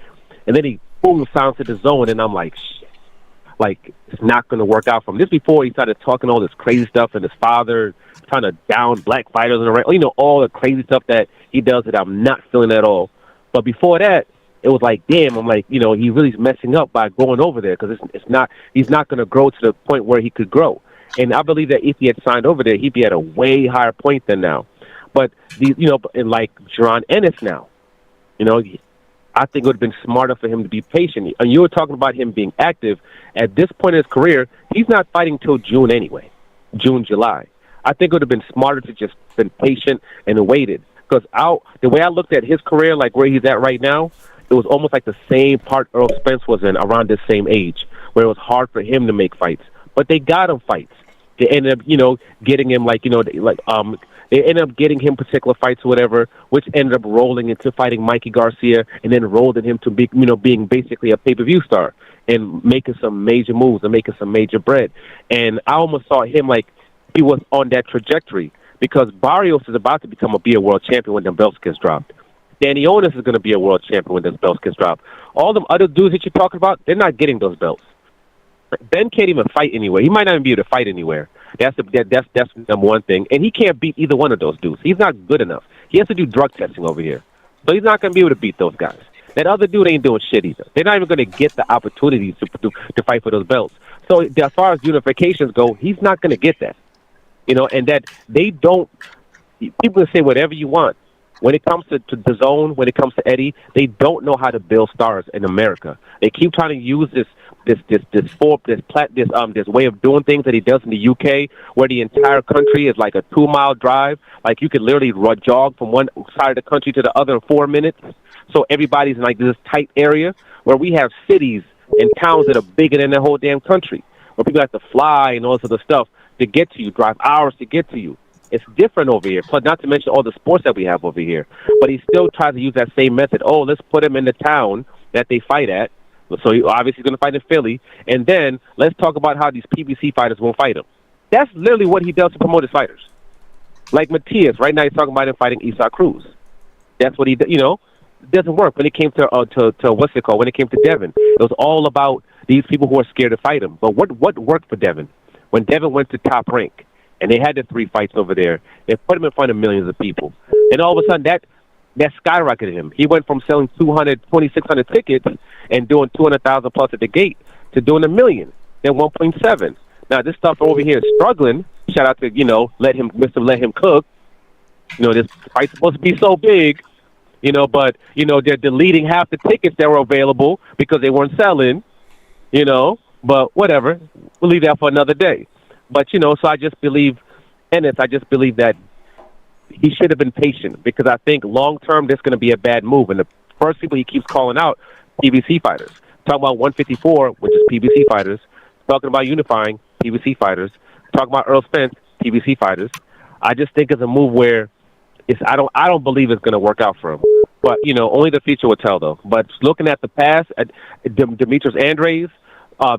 S4: And then he boom signs to the zone, and I'm shit. like it's not going to work out for him. This before he started talking all this crazy stuff and his father trying to down black fighters and all the crazy stuff that he does that I'm not feeling at all. But before that, it was like, damn, I'm like, he really is messing up by going over there because he's not going to grow to the point where he could grow. And I believe that if he had signed over there, he'd be at a way higher point than now. But and like Jaron Ennis now, I think it would have been smarter for him to be patient. And you were talking about him being active. At this point in his career, he's not fighting till June anyway, June, July. I think it would have been smarter to just been patient and waited. Because the way I looked at his career, like where he's at right now, it was almost like the same part Errol Spence was in around this same age, where it was hard for him to make fights. But they got him fights. They ended up, getting him they ended up getting him particular fights or whatever, which ended up rolling into fighting Mikey Garcia, and then rolled in him to be, being basically a pay-per-view star and making some major moves and making some major bread. And I almost saw him like he was on that trajectory because Barrios is about to be a world champion when the belts gets dropped. Danny Onis is going to be a world champion when those belts gets dropped. All them other dudes that you're talking about, they're not getting those belts. Ben can't even fight anywhere. He might not even be able to fight anywhere. That's number one thing. And he can't beat either one of those dudes. He's not good enough. He has to do drug testing over here. So he's not going to be able to beat those guys. That other dude ain't doing shit either. They're not even going to get the opportunities to fight for those belts. So as far as unifications go, he's not going to get that. And that they don't – people can say whatever you want. When it comes to the zone, when it comes to Eddie, they don't know how to build stars in America. They keep trying to use this way of doing things that he does in the UK, where the entire country is like a 2-mile drive. Like you could literally jog from one side of the country to the other in 4 minutes. So everybody's in like this tight area where we have cities and towns that are bigger than the whole damn country, where people have to fly and all this other stuff to get to you, drive hours to get to you. It's different over here. Plus, not to mention all the sports that we have over here. But he still tries to use that same method. Oh, let's put him in the town that they fight at. So he obviously going to fight in Philly. And then let's talk about how these PBC fighters won't fight him. That's literally what he does to promote his fighters. Like Matias, right now he's talking about him fighting Isaac Cruz. That's what he does. It doesn't work. When it came to what's it called? When it came to Devin, it was all about these people who are scared to fight him. But what worked for Devin? When Devin went to Top Rank, and they had the 3 fights over there, they put him in front of millions of people. And all of a sudden, that skyrocketed him. He went from selling 2,600 tickets and doing 200,000 plus at the gate to doing 1 million, then 1.7. Now, this stuff over here is struggling. Shout out to, let him cook. This fight's supposed to be so big, but, they're deleting half the tickets that were available because they weren't selling, but whatever. We'll leave that for another day. But, so I just believe, Ennis, that he should have been patient because I think long-term this is going to be a bad move. And the first people he keeps calling out, PBC fighters. Talking about 154, which is PBC fighters. Talking about unifying, PBC fighters. Talking about Errol Spence, PBC fighters. I just think it's a move where I don't believe it's going to work out for him. But, only the future will tell, though. But looking at the past, Demetrius Andres,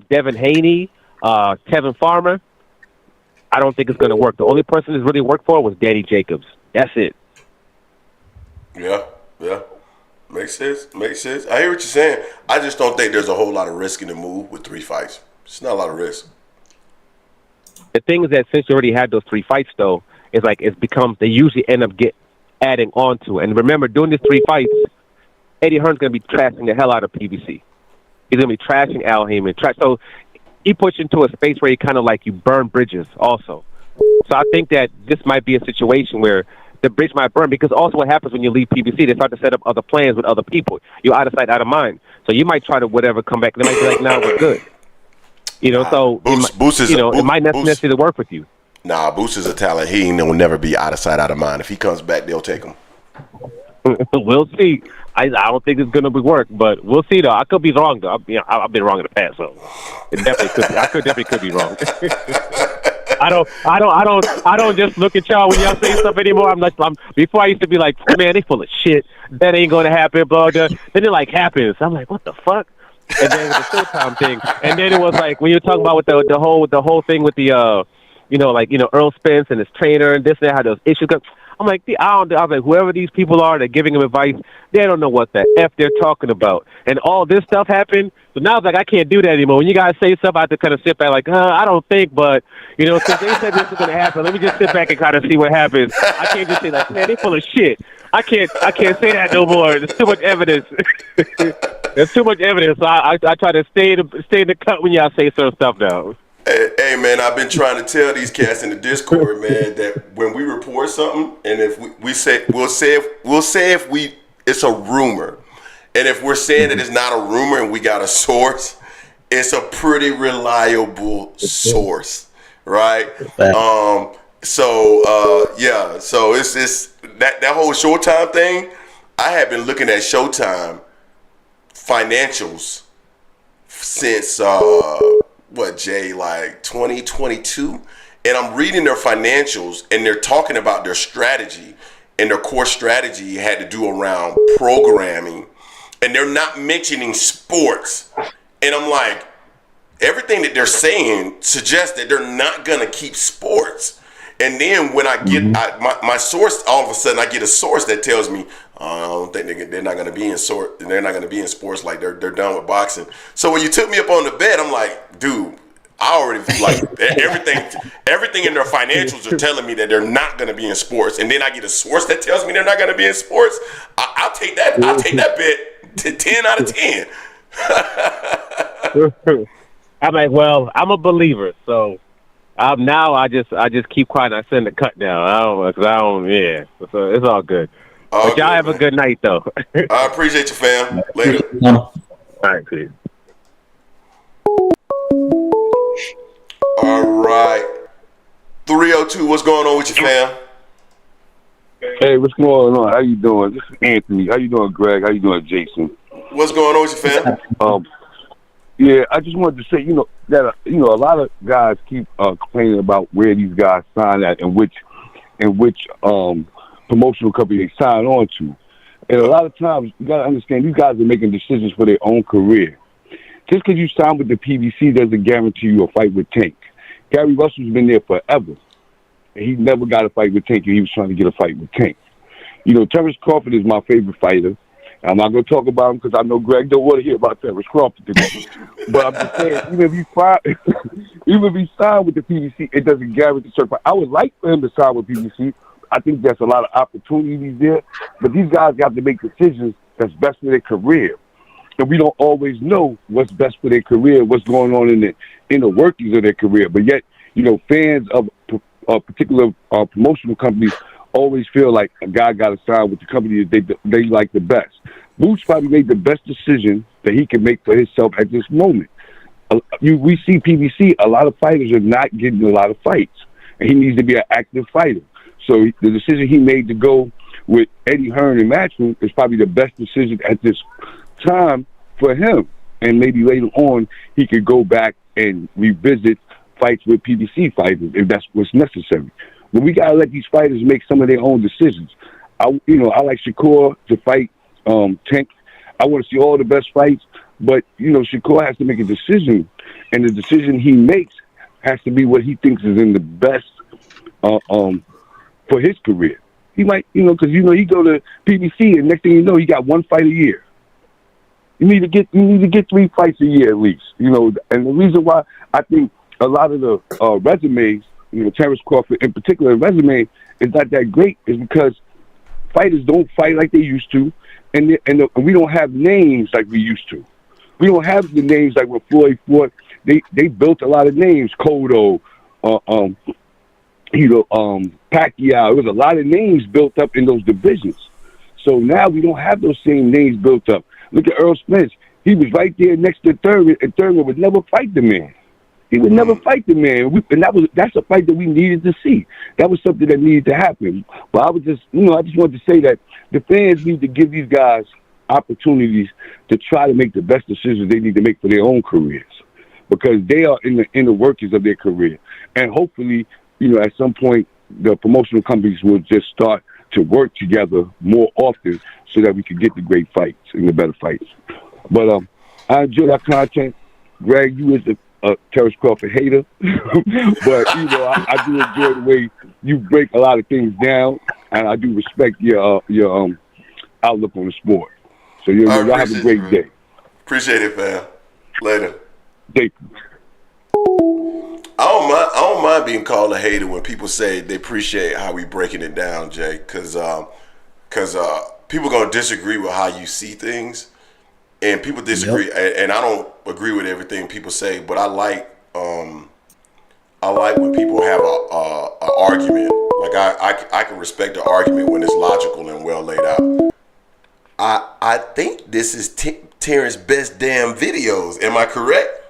S4: Devin Haney, Kevin Farmer, I don't think it's going to work. The only person that's really worked for was Danny Jacobs. That's it.
S2: Yeah. Makes sense. I hear what you're saying. I just don't think there's a whole lot of risk in the move with 3 fights. It's not a lot of risk.
S4: The thing is that since you already had those 3 fights, though, it's like they usually end up adding on to it. And remember, doing these 3 fights, Eddie Hearn's going to be trashing the hell out of PBC. He's going to be trashing Al Heyman. So he puts into a space where you burn bridges also. So I think that this might be a situation where the bridge might burn because also what happens when you leave PBC, they start to set up other plans with other people. You're out of sight, out of mind. So you might try to come back. They might be like, nah, we're good. So it might not necessarily work with you.
S2: Nah, Boost is a talent. He will never be out of sight, out of mind. If he comes back, they'll take him.
S4: We'll see. I don't think it's gonna work, but we'll see. Though I could be wrong. Though I've been wrong in the past, so it definitely could. I definitely could be wrong. I don't just look at y'all when y'all say stuff anymore. Before I used to be like, man, they full of shit. That ain't gonna happen, blah, blah. Then it happens. I'm like, what the fuck? And then with the Showtime thing, and then it was like when you're talking about with the whole thing with the Errol Spence and his trainer and this and that, how those issues come. I'm like, I was like, whoever these people are that giving him advice, they don't know what the F they're talking about. And all this stuff happened. So now it's like, I can't do that anymore. When you guys say stuff, I have to kind of sit back like, I don't think, but, since they said this is going to happen, let me just sit back and kind of see what happens. I can't just say like, man, they full of shit. I can't say that no more. There's too much evidence. There's too much evidence. So I try to stay in the cut when y'all say certain stuff now.
S2: Hey, man, I've been trying to tell these cats in the Discord, man, that when we report something, and if we'll say if it's a rumor, and if we're saying that it's not a rumor and we got a source, it's a pretty reliable source, right? So it's that whole Showtime thing. I have been looking at Showtime financials since like 2022, and I'm reading their financials, and they're talking about their strategy, and their core strategy had to do around programming, and they're not mentioning sports. And I'm like, everything that they're saying suggests that they're not gonna keep sports. And then when I get my source, all of a sudden I get a source that tells me, I don't think they're not going to be in They're not going to be in sports. Like they're done with boxing. So when you took me up on the bet, I'm like, dude, I already like everything in their financials are telling me that they're not going to be in sports. And then I get a source that tells me they're not going to be in sports. I'll take that. I'll take that bet to 10 out of 10.
S4: I'm like, well, I'm a believer, so. Now I just keep quiet. I send the cut down. Yeah. So it's all good. But y'all have a good night, though.
S2: I appreciate you, fam. Later.
S4: All right, peace.
S2: All right. 302, what's going on with you, fam?
S5: Hey, what's going on? How you doing? This is Anthony. How you doing, Greg? How you doing, Jason?
S2: What's going on with you, fam?
S5: Yeah, I just wanted to say, that a lot of guys keep complaining about where these guys sign at and which promotional company they sign on to. And a lot of times, you got to understand, these guys are making decisions for their own career. Just because you sign with the PBC doesn't guarantee you a fight with Tank. Gary Russell's been there forever, and he never got a fight with Tank, and he was trying to get a fight with Tank. Terrence Crawford is my favorite fighter. I'm not going to talk about him because I know Greg don't want to hear about Terrence Crawford today. But I'm just saying, even if he signed with the PBC, it doesn't guarantee certain fight. I would like for him to sign with PBC. I think there's a lot of opportunities there. But these guys have to make decisions that's best for their career. And we don't always know what's best for their career, what's going on in the workings of their career. But yet, fans of particular promotional companies always feel like a guy got to sign with the company that they like the best. Boots probably made the best decision that he can make for himself at this moment. We see PBC, a lot of fighters are not getting a lot of fights, and he needs to be an active fighter. So the decision he made to go with Eddie Hearn and Matchroom is probably the best decision at this time for him. And maybe later on, he could go back and revisit fights with PBC fighters if that's what's necessary. But we gotta let these fighters make some of their own decisions. I like Shakur to fight Tank. I want to see all the best fights, but Shakur has to make a decision, and the decision he makes has to be what he thinks is in the best for his career. He might, because he go to PBC, and next thing you know, he got one fight a year. You need to get 3 fights a year at least. And the reason why I think a lot of the resumes, Terrence Crawford in particular, resume is not that great is because fighters don't fight like they used to, and we don't have names like we used to. We don't have the names like when Floyd fought. They built a lot of names, Cotto, Pacquiao. There was a lot of names built up in those divisions. So now we don't have those same names built up. Look at Errol Spence. He was right there next to Thurman, and Thurman would never fight the man. He would never fight the man, and that's a fight that we needed to see. That was something that needed to happen. But I just wanted to say that the fans need to give these guys opportunities to try to make the best decisions they need to make for their own careers, because they are in the workings of their career. And hopefully, at some point, the promotional companies will just start to work together more often so that we can get the great fights and the better fights. But I enjoy that content. Greg, you is a Terrence Crawford hater, but I do enjoy the way you break a lot of things down, and I do respect your outlook on the sport. So
S2: I
S5: y'all have a
S2: appreciate
S5: great
S2: you,
S5: day.
S2: Appreciate it, fam. Later.
S5: Thank you.
S2: I don't mind being called a hater when people say they appreciate how we breaking it down, Jay, because people gonna disagree with how you see things, and people disagree, and I don't agree with everything people say, but I like when people have a argument. Like I can respect the argument when it's logical and well laid out. I think this is Terrence's best damn videos. Am I correct?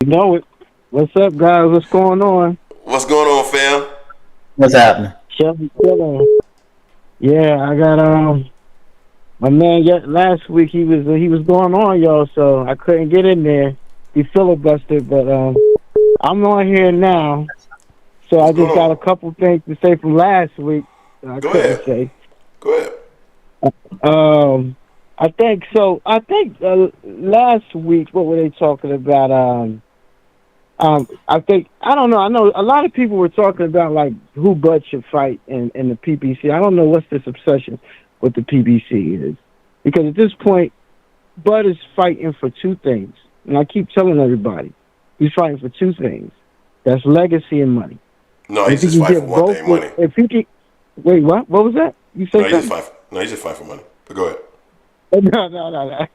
S6: You know it. What's up, guys? What's going on?
S2: What's going on, fam?
S1: What's happening?
S6: Chilling. Yeah, I got my man. Last week he was going on, y'all. So I couldn't get in there. He filibustered, but I'm on here now. So I just got a couple things to say from last week. I couldn't say.
S2: Go ahead.
S6: I think so. I think last week, what were they talking about? I think I don't know. I know a lot of people were talking about like who Bud should fight in the PBC. I don't know what's this obsession with the PBC is, because at this point, Bud is fighting for two things, and I keep telling everybody he's fighting for two things. That's legacy and money.
S2: No, he's just fighting for one thing, money.
S6: If he can, wait, what? What was that? You said
S2: he's just fighting for money. But go ahead.
S6: No.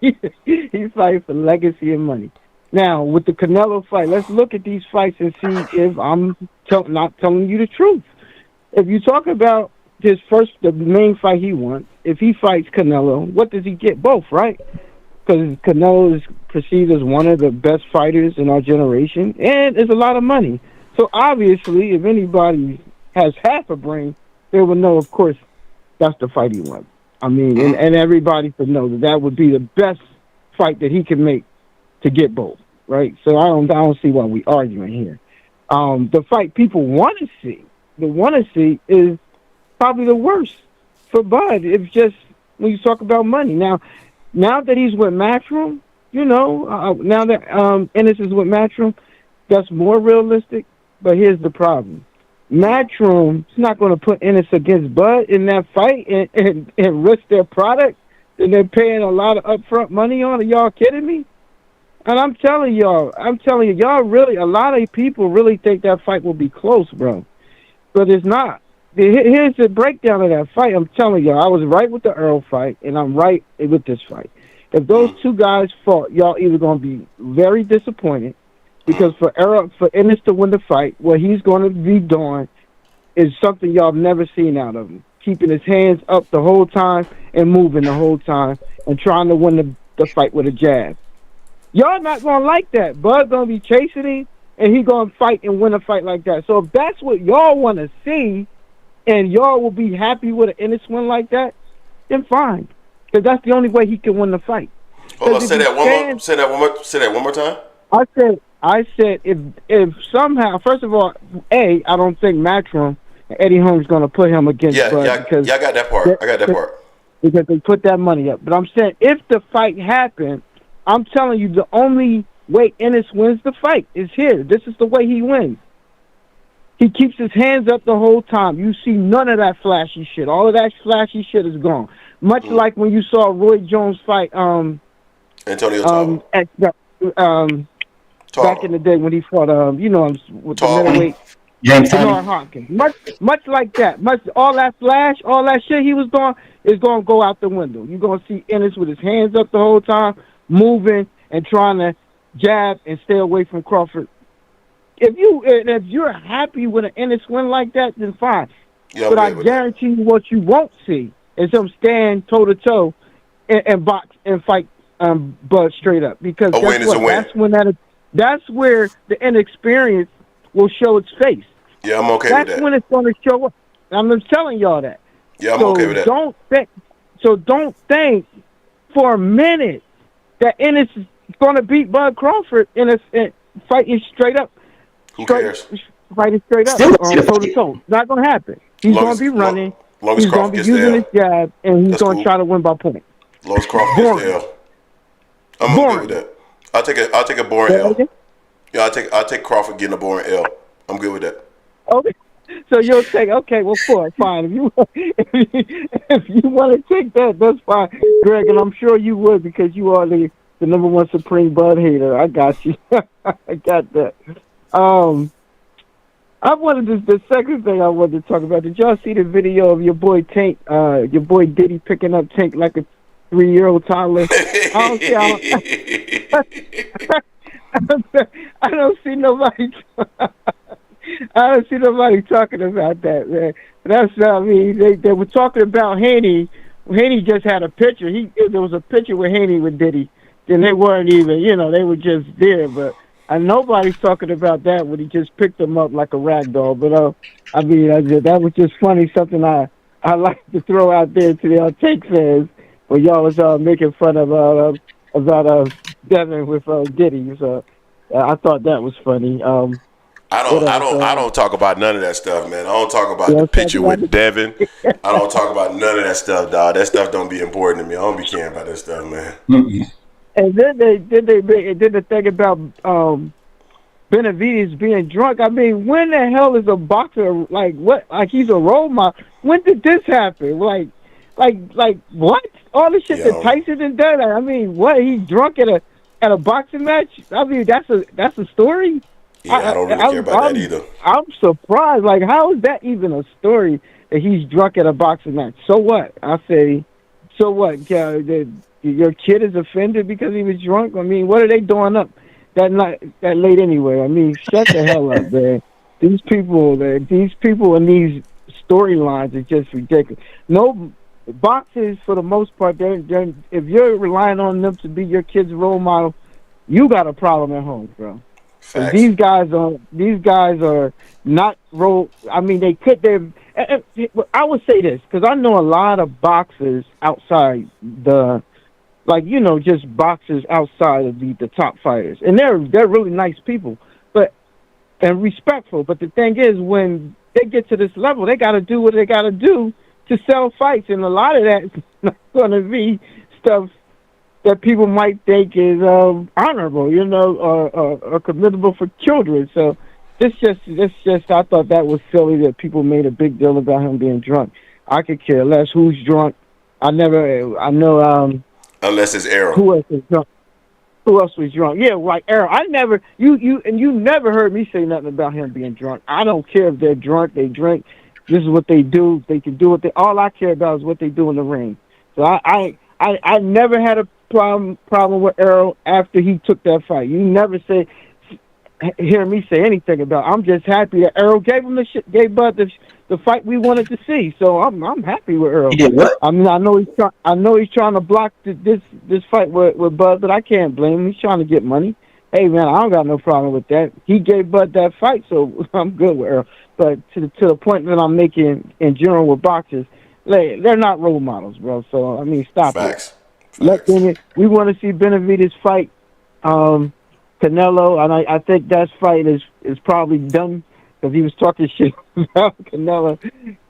S6: He's fighting for legacy and money. Now, with the Canelo fight, let's look at these fights and see if I'm not telling you the truth. If you talk about the main fight he won, if he fights Canelo, what does he get? Both, right? Because Canelo is perceived as one of the best fighters in our generation, and it's a lot of money. So obviously, if anybody has half a brain, they will know, of course, that's the fight he won. I mean, and everybody should know that would be the best fight that he can make to get both, right? So I don't see why we arguing here. The fight people want to see is probably the worst for Bud. It's just when you talk about money. Now that he's with Matchroom, now that Ennis is with Matchroom, that's more realistic. But here's the problem. Matchroom is not going to put Ennis against Bud in that fight and risk their product, and they're paying a lot of upfront money on. Are y'all kidding me? And I'm telling you, y'all really, a lot of people really think that fight will be close, bro. But it's not. Here's the breakdown of that fight. I'm telling y'all, I was right with the Errol fight, and I'm right with this fight. If those two guys fought, y'all either going to be very disappointed, because for Ennis to win the fight, what he's going to be doing is something y'all have never seen out of him. Keeping his hands up the whole time and moving the whole time and trying to win the fight with a jab. Y'all not going to like that. Bud's going to be chasing him, and he's going to fight and win a fight like that. So if that's what y'all want to see, and y'all will be happy with an Ennis win like that, then fine. Because that's the only way he can win the fight.
S2: Hold on, say that one more time.
S6: I said if somehow, first of all, I don't think Matchroom and Eddie Holmes going to put him against Bud. Because
S2: I got that part.
S6: Because they put that money up. But I'm saying if the fight happened, I'm telling you the only way Ennis wins the fight is here. This is the way he wins. He keeps his hands up the whole time. You see none of that flashy shit. All of that flashy shit is gone. Much like when you saw Roy Jones fight
S2: Antonio Tarver.
S6: Back in the day when he fought with the middleweight
S1: James
S6: Bernard Hopkins. Much like that. All that flash, all that shit he was doing is going to go out the window. You're going to see Ennis with his hands up the whole time, moving and trying to jab and stay away from Crawford. If you're happy with an Ennis win like that, then fine.
S2: Yeah,
S6: but I guarantee you what you won't see is him stand toe-to-toe and box and fight Bud straight up. Because that's where the inexperience will show its face.
S2: Yeah, I'm okay with that.
S6: That's when it's going to show up. I'm just telling y'all that.
S2: Yeah, I'm okay with that.
S6: Don't think for a minute that Ennis is going to beat Bud Crawford in a fighting straight up.
S2: Who cares?
S6: Fighting straight up, toe-to-toe. It's not going to happen. He's going to be running. He's going to be using his jab, and he's going to try to win by point.
S2: Long as Crawford gets the L. I'm okay with that. I'll take a boring L. Yeah, I'll take Crawford getting a boring L. I'm good with that.
S6: Okay. So you'll take, okay, well, fine. If you want to take that, that's fine, Greg, and I'm sure you would because you are the number one supreme bud hater. I got you. I got that. I wanted the second thing I wanted to talk about. Did y'all see the video of your boy Tank, your boy Diddy picking up Tank like a 3-year-old toddler? I don't see nobody. I don't see nobody talking about that, man. That's I mean, they were talking about Haney. Haney just had a picture. There was a picture with Haney with Diddy. Then they weren't even, they were just there. But nobody's talking about that when he just picked them up like a rag doll. But I mean, that was just funny. Something I like to throw out there to the Take fans when y'all was making fun of about Devin with Diddy. So I thought that was funny.
S2: I don't talk about none of that stuff, man. I don't talk about the picture with Devin. I don't talk about none of that stuff, dog. That stuff don't be important to me. I don't be caring about that stuff, man.
S1: Mm-mm.
S6: And then they did the thing about Benavidez being drunk. I mean, when the hell is a boxer like what? Like he's a role model. When did this happen? Like what? All the shit that Tyson had done. I mean, what? He's drunk at a boxing match. I mean, that's a story.
S2: Yeah, I don't really care about that either.
S6: I'm surprised. Like, how is that even a story that he's drunk at a boxing match? So what? I say, so what? Your kid is offended because he was drunk? I mean, what are they doing up that late anyway? I mean, shut the hell up, man. These people in these storylines are just ridiculous. No, boxers, for the most part, if you're relying on them to be your kid's role model, you got a problem at home, bro. These guys are not role. I mean, they could. I would say this because I know a lot of boxers outside just boxers outside of the top fighters, and they're really nice people, and respectful. But the thing is, when they get to this level, they got to do what they got to do to sell fights, and a lot of that is not going to be stuff that people might think is honorable, or commendable for children. So this just I thought that was silly that people made a big deal about him being drunk. I could care less who's drunk. I know
S2: unless it's Errol.
S6: Who else is drunk? Who else was drunk? Yeah, like Errol. I never you never heard me say nothing about him being drunk. I don't care if they're drunk, they drink. This is what they do. They can do what they. All I care about is what they do in the ring. So I never had a problem with Errol after he took that fight. You never hear me say anything about it. I'm just happy that Errol gave Bud the fight we wanted to see. So I'm happy with Errol.
S1: He did what?
S6: I mean, I know he's trying to block this fight with Bud, but I can't blame him. He's trying to get money. Hey man, I don't got no problem with that. He gave Bud that fight, so I'm good with Errol. But to the point that I'm making in general with boxers, they're not role models, bro. So I mean, stop it. We want to see Benavidez fight Canelo, and I think that fight is probably done because he was talking shit about Canelo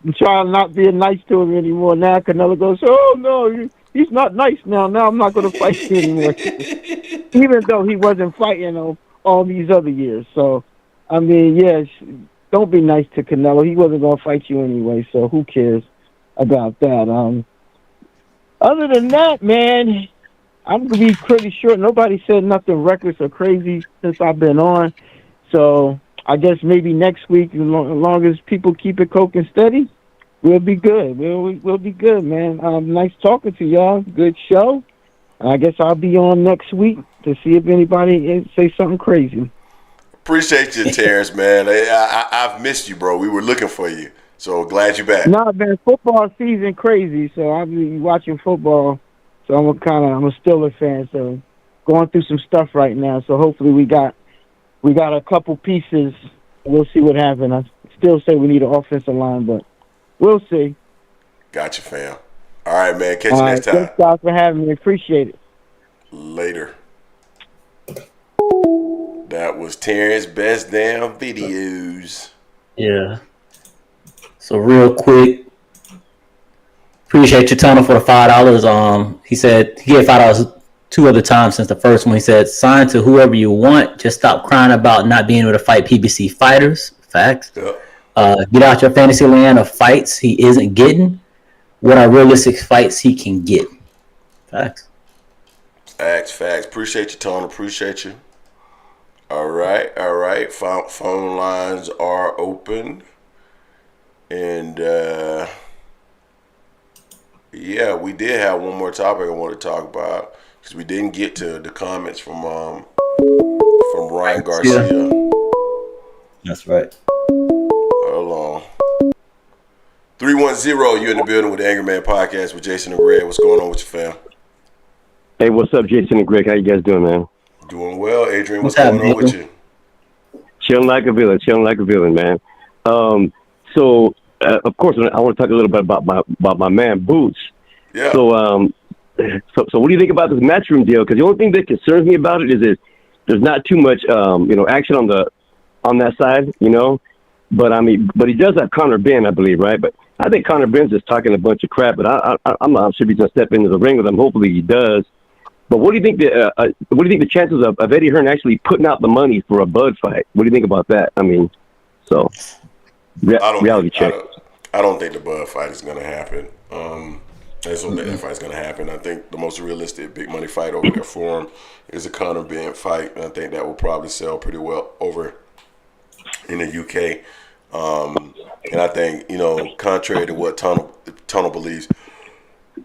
S6: and trying not being nice to him anymore. Now Canelo goes, oh no, he's not nice now. Now I'm not going to fight you anymore, even though he wasn't fighting all these other years. So I mean, yes, don't be nice to Canelo. He wasn't going to fight you anyway. So who cares about that? Other than that, man, I'm going to be pretty sure nobody said nothing reckless or crazy since I've been on. So I guess maybe next week, as long as people keep it coke and steady, we'll be good. We'll be good, man. Nice talking to y'all. Good show. I guess I'll be on next week to see if anybody say something crazy.
S2: Appreciate you, Terrence, man. I've missed you, bro. We were looking for you. So glad you're back.
S6: Nah, man, football season crazy, so I'll be watching football. So I'm a Steelers fan, so going through some stuff right now. So hopefully we got a couple pieces. We'll see what happens. I still say we need an offensive line, but we'll see.
S2: Gotcha, fam. All right, man. Catch you next time.
S6: Thanks, guys, for having me. Appreciate it.
S2: Later. That was Terrence Best Damn Videos.
S1: Yeah. So real quick, appreciate your tunnel for the $5. He said he gave $5 2 other times since the first one. He said, sign to whoever you want. Just stop crying about not being able to fight PBC fighters. Facts.
S2: Yep.
S1: Get out your fantasy land of fights he isn't getting. What are realistic fights he can get? Facts.
S2: Facts. Appreciate you, Tone. Appreciate you. All right. Phone lines are open. And, yeah, we did have one more topic I want to talk about because we didn't get to the comments from Ryan Garcia.
S1: That's right.
S2: Hold on. 310, you're in the building with the Angry Man Podcast with Jason and Greg. What's going on with your fam?
S7: Hey, what's up, Jason and Greg? How you guys doing, man?
S2: Doing well, Adrian. What's going on with you?
S7: Chilling like a villain, man. So, of course, I want to talk a little bit about my man Boots.
S2: Yeah.
S7: So what do you think about this Matchroom deal? Because the only thing that concerns me about it is that there's not too much, action on that side, But he does have Conor Benn, I believe, right? But I think Conor Benn's just talking a bunch of crap. But I'm not sure if he's gonna step into the ring with him. Hopefully he does. But what do you think the chances of Eddie Hearn actually putting out the money for a Bud fight? What do you think about that? I mean, reality check.
S2: I don't think the Bud fight is gonna happen. I just don't think that fight's gonna happen. I think the most realistic big money fight over there for him is a Conor Benn fight, and I think that will probably sell pretty well over in the UK. And I think, contrary to what Tunnel believes,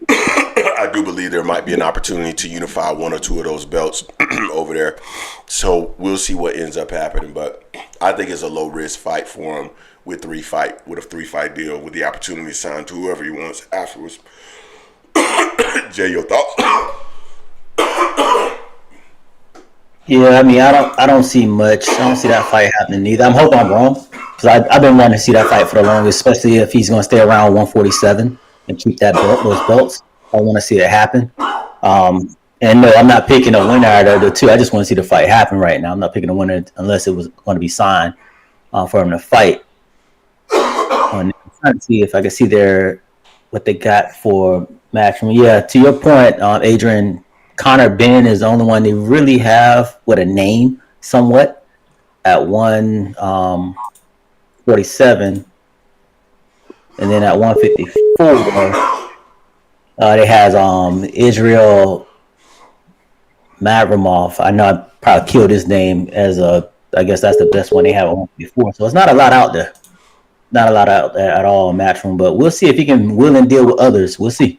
S2: I do believe there might be an opportunity to unify one or two of those belts over there. So we'll see what ends up happening. But I think it's a low risk fight for him with a 3-fight deal with the opportunity to sign to whoever he wants afterwards. Jay, your thoughts?
S1: Yeah, I mean, I don't see much. I don't see that fight happening either. I'm hoping I'm wrong because I've been wanting to see that fight for the longest, especially if he's going to stay around 147 and keep those belts. I want to see it happen. And no, I'm not picking a winner out of the two. I just want to see the fight happen right now. I'm not picking a winner unless it was going to be signed for him to fight. I'm trying to see if I can see what they got for Matchroom. Yeah, to your point, Adrian, Conor Benn is the only one they really have with a name somewhat at 147. And then at 154, they has Israel Mavramov. I know I probably killed his name I guess that's the best one they have at 154. So it's not a lot out there. Not a lot out there at all in Matchroom, but we'll see if he can will and deal with others. We'll see.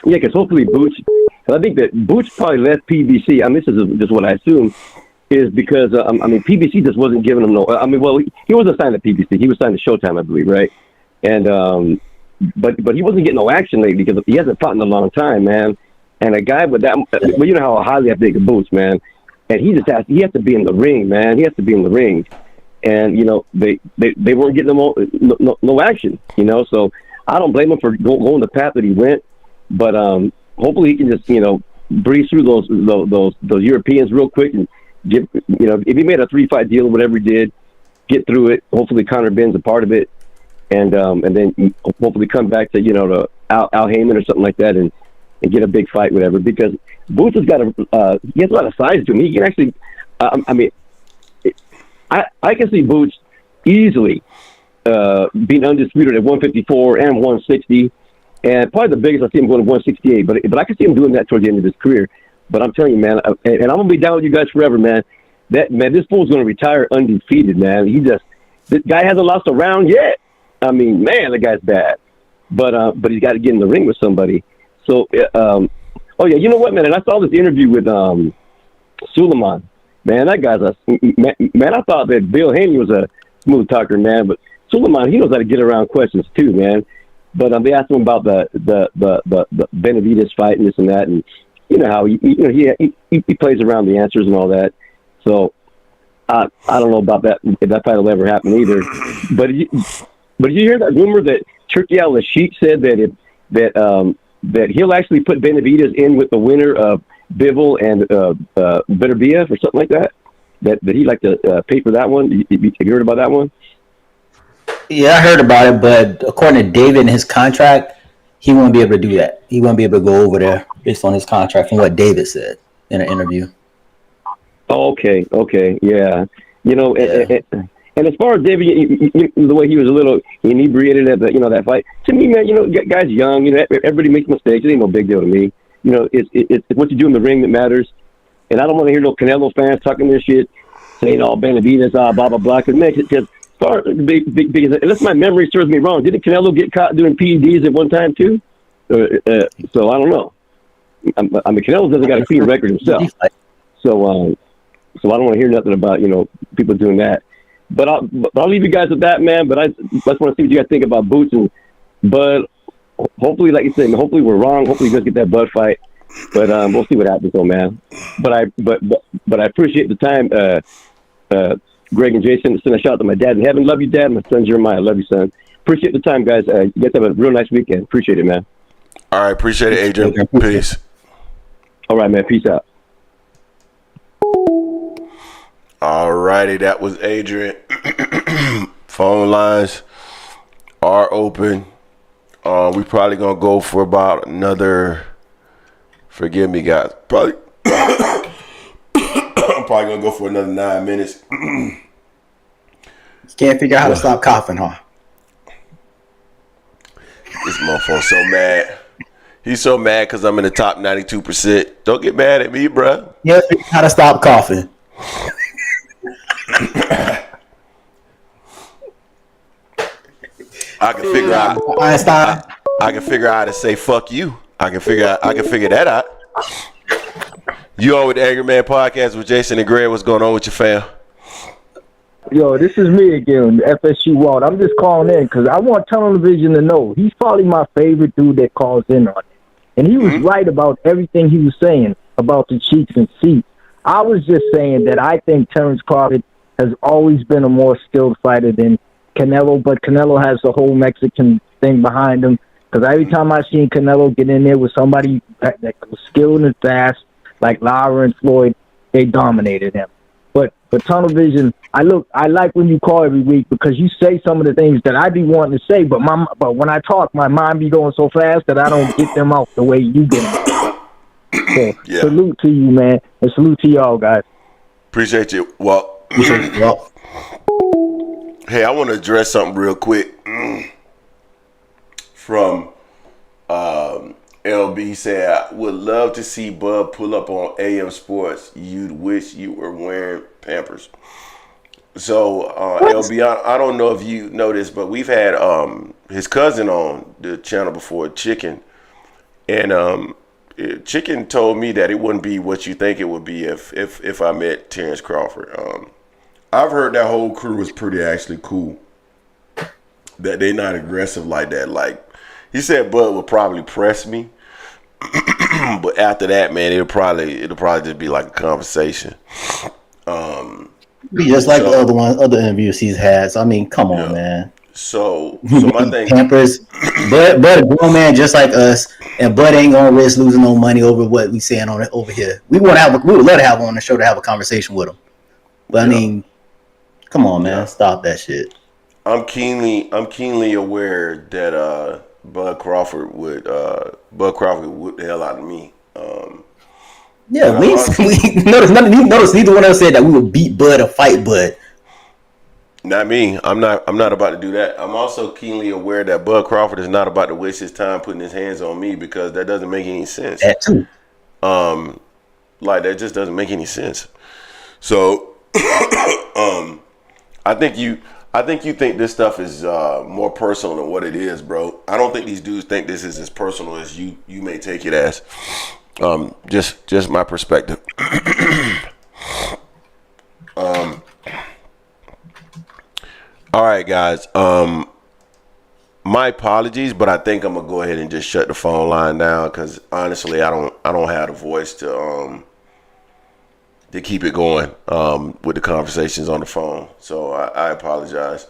S7: Yeah, because hopefully Boots, I think that Boots probably left PBC. I mean, this is just what I assume, is because, PBC just wasn't giving him he wasn't signed to PBC. He was signed to Showtime, I believe, right? And, but he wasn't getting no action lately because he hasn't fought in a long time, man. And a guy with that, well, you know how highly I think of Boots, man. And he has to be in the ring, man. He has to be in the ring. And, they weren't getting no action, so I don't blame him for going the path that he went. But hopefully he can just breeze through those Europeans real quick and if he made a 3-fight deal or whatever he did, get through it. Hopefully Conor Benn's a part of it, and then hopefully come back to to Al Heyman or something like that and get a big fight, whatever. Because Boots has got he has a lot of size to him. He can actually, I can see Boots easily being undisputed at 154 and 160. And probably the biggest I see him going to 168, but I can see him doing that towards the end of his career. But I'm telling you, man, and I'm gonna be down with you guys forever, man. This fool's gonna retire undefeated, man. This guy hasn't lost a round yet. I mean, man, the guy's bad. But he's got to get in the ring with somebody. So, oh yeah, you know what, man? And I saw this interview with Suleiman. Man, that guy's man. I thought that Bill Haney was a smooth talker, man, but Suleiman, he knows how to get around questions too, man. But they asked him about the Benavidez fight and this and that, and how he plays around the answers and all that. So I don't know about that if that fight will ever happen either. But did you hear that rumor that Turki Al-Sheikh said that he'll actually put Benavidez in with the winner of Bivol and Beterbiev or something like that? That he'd like to pay for that one. You heard about that one?
S1: Yeah, I heard about it, but according to David in his contract, he won't be able to do that. He won't be able to go over there based on his contract from what David said in an interview.
S7: Okay, yeah. And as far as David, the way he was a little inebriated at that fight, to me, man, guy's young. Everybody makes mistakes. It ain't no big deal to me. It's what you do in the ring that matters. And I don't want to hear no Canelo fans talking this shit, saying, "Oh, Benavidez, blah blah blah." Because unless my memory serves me wrong, didn't Canelo get caught doing PEDs at one time too? So I don't know. I mean, Canelo doesn't got a clean record himself. So I don't want to hear nothing about people doing that. But I'll leave you guys with that, man. But I just want to see what you guys think about Boots and Bud. Hopefully, like you said, hopefully we're wrong. Hopefully, you guys get that Bud fight. But we'll see what happens, though, man. But I appreciate the time, Greg and Jason. Send a shout out to my dad in heaven. Love you, Dad. My son Jeremiah. Love you, son. Appreciate the time, guys. You guys have a real nice weekend. Appreciate it, man.
S2: All right, appreciate it, Adrian. Peace.
S7: All right, man. Peace out.
S2: All righty, that was Adrian. Phone lines are open. We probably gonna go for about another. Forgive me, guys. I'm probably gonna go for another 9 minutes.
S1: Can't figure out how to stop coughing, huh?
S2: This motherfucker's so mad. He's so mad because I'm in the top 92%. Don't get mad at me, bruh.
S1: Yeah, figure out how to stop coughing.
S2: I can figure out.
S1: Einstein.
S2: I can figure out how to say fuck you. I can figure that out. You on with the Angry Man Podcast with Jason and Greg. What's going on with your fam?
S3: Yo, this is me again, FSU Walt. I'm just calling in because I want television to know he's probably my favorite dude that calls in on it. And he was right about everything he was saying about the cheeks and seats. I was just saying that I think Terrence Crawford has always been a more skilled fighter than Canelo, but Canelo has the whole Mexican thing behind him. Because every time I seen Canelo get in there with somebody that was skilled and fast, like Lara and Floyd, they dominated him. But for tunnel vision, I like when you call every week because you say some of the things that I be wanting to say, but when I talk, my mind be going so fast that I don't get them out the way you get them out. So,
S2: Yeah.
S3: Salute to you, man, and salute to y'all, guys.
S2: Appreciate you. Well, hey, I want to address something real quick from LB. Said, I would love to see Bud pull up on AM Sports. You'd wish you were wearing Pampers. So, LB, I don't know if you noticed, but we've had his cousin on the channel before, Chicken. And Chicken told me that it wouldn't be what you think it would be if I met Terrence Crawford. I've heard that whole crew is pretty actually cool. That they're not aggressive like that. Like, he said Bud would probably press me. But after that, man, it'll probably just be like a conversation.
S1: Just like the other interviews he's had. So I mean, come on, man.
S2: So my thing,
S1: Pampers, Bud a grown man just like us, and Bud ain't gonna risk losing no money over what we saying on it over here. We would love to have him on the show to have a conversation with him. But I mean, come on, man, stop that shit.
S2: I'm keenly aware that Bud Crawford would whip the hell out of me.
S1: Yeah, notice neither one of us said that we would beat Bud or fight Bud.
S2: Not me. I'm not about to do that. I'm also keenly aware that Bud Crawford is not about to waste his time putting his hands on me because that doesn't make any sense.
S1: That too.
S2: Like that just doesn't make any sense. So, I think you think this stuff is more personal than what it is, bro. I don't think these dudes think this is as personal as you may take it as. Just my perspective. All right, guys. My apologies, but I think I'm gonna go ahead and just shut the phone line down because honestly, I don't have the voice to keep it going with the conversations on the phone. So I apologize.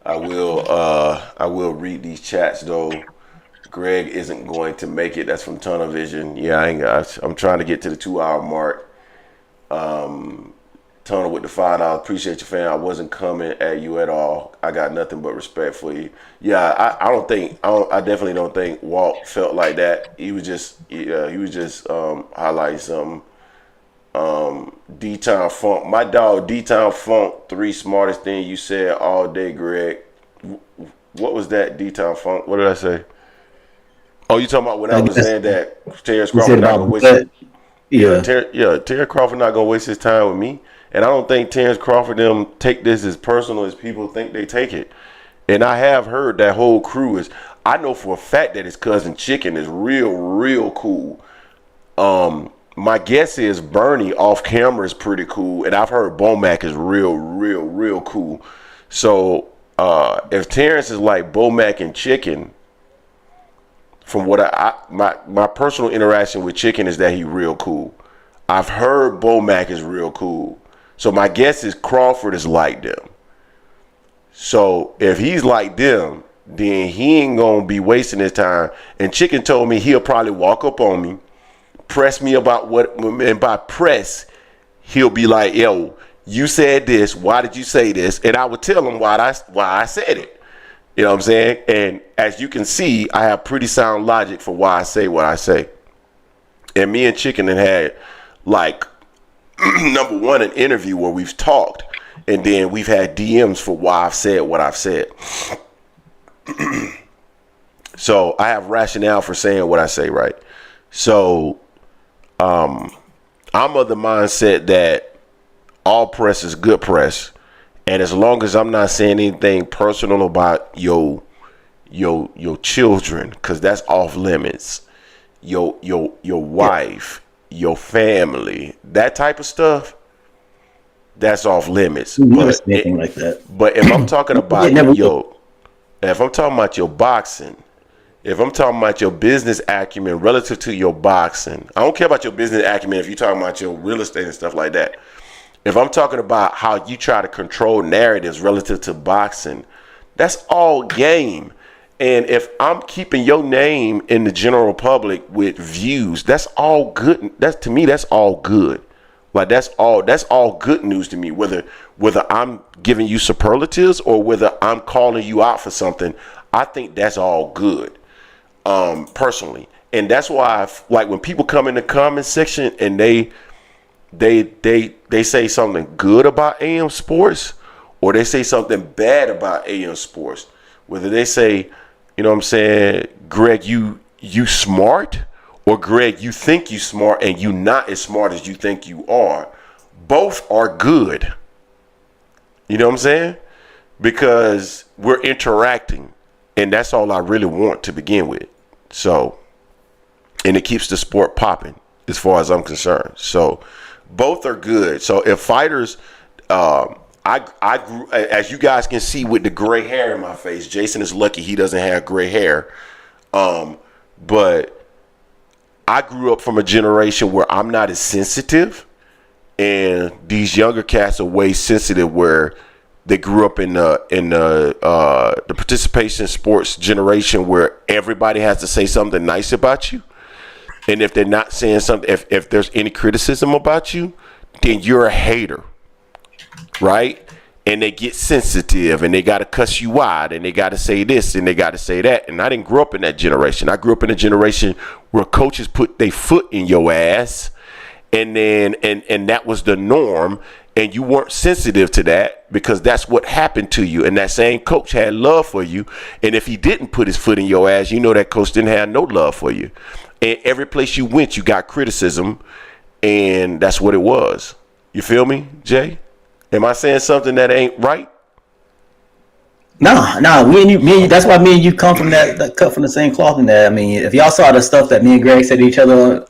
S2: I will read these chats though. Greg isn't going to make it. That's from Tunnel Vision. Yeah, I'm trying to get to the 2-hour mark. Tunnel with the $5. Appreciate you, fam. I wasn't coming at you at all. I got nothing but respect for you. Yeah, I definitely don't think Walt felt like that. He was just highlighting something. D-Town Funk. My dog, D-Town Funk, 3 smartest thing you said all day, Greg. What was that, D-Town Funk? What did I say? Oh, you talking about when I was saying that Terrence Crawford not going to waste his... Terrence Crawford not going to waste his time with me. And I don't think Terrence Crawford them take this as personal as people think they take it. And I have heard that whole crew is... I know for a fact that his cousin Chicken is real cool. My guess is Bernie off camera is pretty cool, and I've heard Bomac is real cool. So if Terrence is like Bomac and Chicken, from what my personal interaction with Chicken is that he real cool. I've heard Bomac is real cool. So my guess is Crawford is like them. So if he's like them, then he ain't gonna be wasting his time. And Chicken told me he'll probably walk up on me, press me about what, and by press, he'll be like, yo, you said this, why did you say this? And I would tell him why I said it. You know what I'm saying? And as you can see, I have pretty sound logic for why I say what I say. And me and Chicken had like number one, an interview where we've talked, and then we've had DMs for why I've said what I've said. So I have rationale for saying what I say, right? So I'm of the mindset that all press is good press, and as long as I'm not saying anything personal about your children, because that's off limits, your wife, your family, that type of stuff, that's off limits.
S1: Anything like that.
S2: But if I'm talking about if I'm talking about your boxing, if I'm talking about your business acumen relative to your boxing, I don't care about your business acumen if you're talking about your real estate and stuff like that. If I'm talking about how you try to control narratives relative to boxing, that's all game. And if I'm keeping your name in the general public with views, that's all good. To me, that's all good. Like that's all good news to me. Whether I'm giving you superlatives or whether I'm calling you out for something, I think that's all good. Personally, and that's why like when people come in the comment section and they say something good about AM Sports or they say something bad about AM Sports, whether they say, you know what I'm saying, Greg, you smart, or Greg, you think you smart and you not as smart as you think you are, both are good. You know what I'm saying? Because we're interacting, and that's all I really want to begin with. So, and it keeps the sport popping as far as I'm concerned. So both are good. So if fighters, I grew, as you guys can see with the gray hair in my face, Jason is lucky he doesn't have gray hair. But I grew up from a generation where I'm not as sensitive, and these younger cats are way sensitive where they grew up in the participation sports generation where everybody has to say something nice about you. And if they're not saying something, if there's any criticism about you, then you're a hater, right? And they get sensitive and they got to cuss you out and they got to say this and they got to say that. And I didn't grow up in that generation. I grew up in a generation where coaches put their foot in your ass, and then and that was the norm. And you weren't sensitive to that because that's what happened to you. And that same coach had love for you. And if he didn't put his foot in your ass, you know that coach didn't have no love for you. And every place you went, you got criticism. And that's what it was. You feel me, Jay? Am I saying something that ain't right?
S1: No, me and you, that's why me and you come from that cut from the same cloth. And that, I mean, if y'all saw the stuff that me and Greg said to each other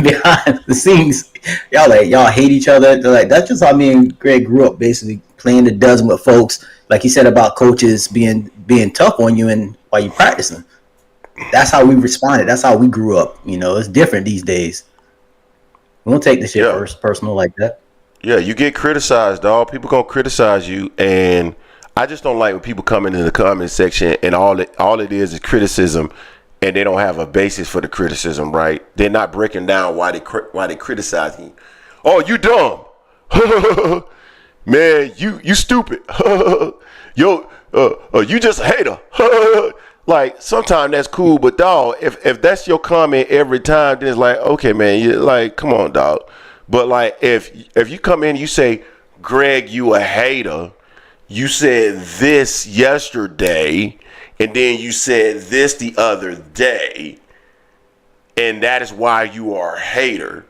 S1: behind the scenes, y'all hate each other. They're like, that's just how me and Greg grew up, basically playing the dozen with folks. Like you said about coaches being tough on you and while you practicing. That's how we responded. That's how we grew up. You know, it's different these days. We don't take the shit personal like that.
S2: Yeah, you get criticized, dog. People gonna criticize you, and I just don't like when people come into the comment section and all it is criticism, and they don't have a basis for the criticism, right? They're not breaking down why they criticizing you. Oh, you dumb, man. You stupid. Yo, you just a hater. Like sometimes that's cool, but dog, if that's your comment every time, then it's like, okay, man, you like, come on, dog. But like if you come in and you say, Greg, you a hater, you said this yesterday, and then you said this the other day, and that is why you are a hater.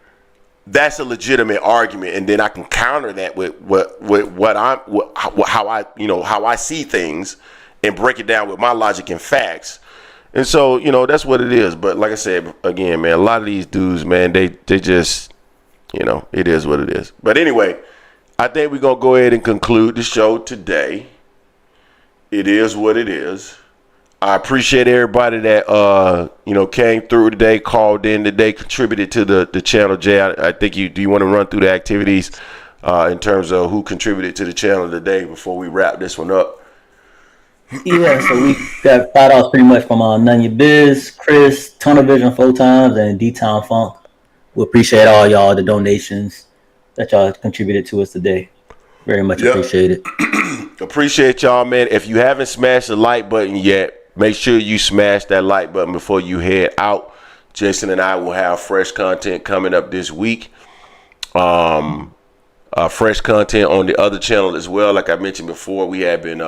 S2: That's a legitimate argument, and then I can counter that with how I see things, and break it down with my logic and facts. And so, that's what it is. But like I said again, man, a lot of these dudes, man, they just, it is what it is. But anyway, I think we're gonna go ahead and conclude the show today. It is what it is. I appreciate everybody that came through today, called in today, contributed to the channel. Jay, I think do you want to run through the activities in terms of who contributed to the channel today before we wrap this one up?
S1: Yeah, so we got $5 pretty much from None Your Biz, Chris, Tunnel Vision 4 times, and D-Town Funk. We appreciate all y'all, the donations that y'all contributed to us today. Very much appreciated.
S2: Appreciate y'all, man. If you haven't smashed the like button yet, make sure you smash that like button before you head out. Jason and I will have fresh content coming up this week. Fresh content on the other channel as well. Like I mentioned before, we have been...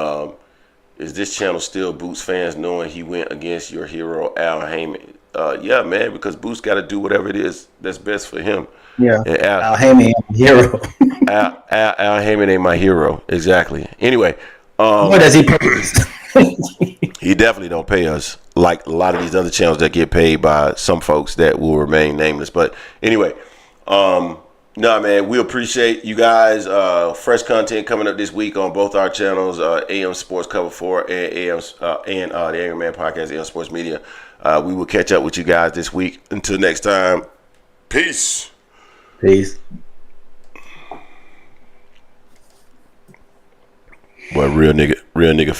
S2: is this channel still Boots fans knowing he went against your hero, Al Heyman? Yeah, man, because Boots got to do whatever it is that's best for him.
S1: Yeah,
S2: and
S1: Al Heyman ain't my hero.
S2: Al Heyman ain't my hero. Exactly. Anyway.
S1: What does he pay us?
S2: He definitely don't pay us like a lot of these other channels that get paid by some folks that will remain nameless. But anyway, man, we appreciate you guys. Fresh content coming up this week on both our channels, AM Sports Cover 4 and the Angry Man Podcast, AM Sports Media. We will catch up with you guys this week. Until next time, peace.
S1: Peace.
S2: Boy, real nigga feel.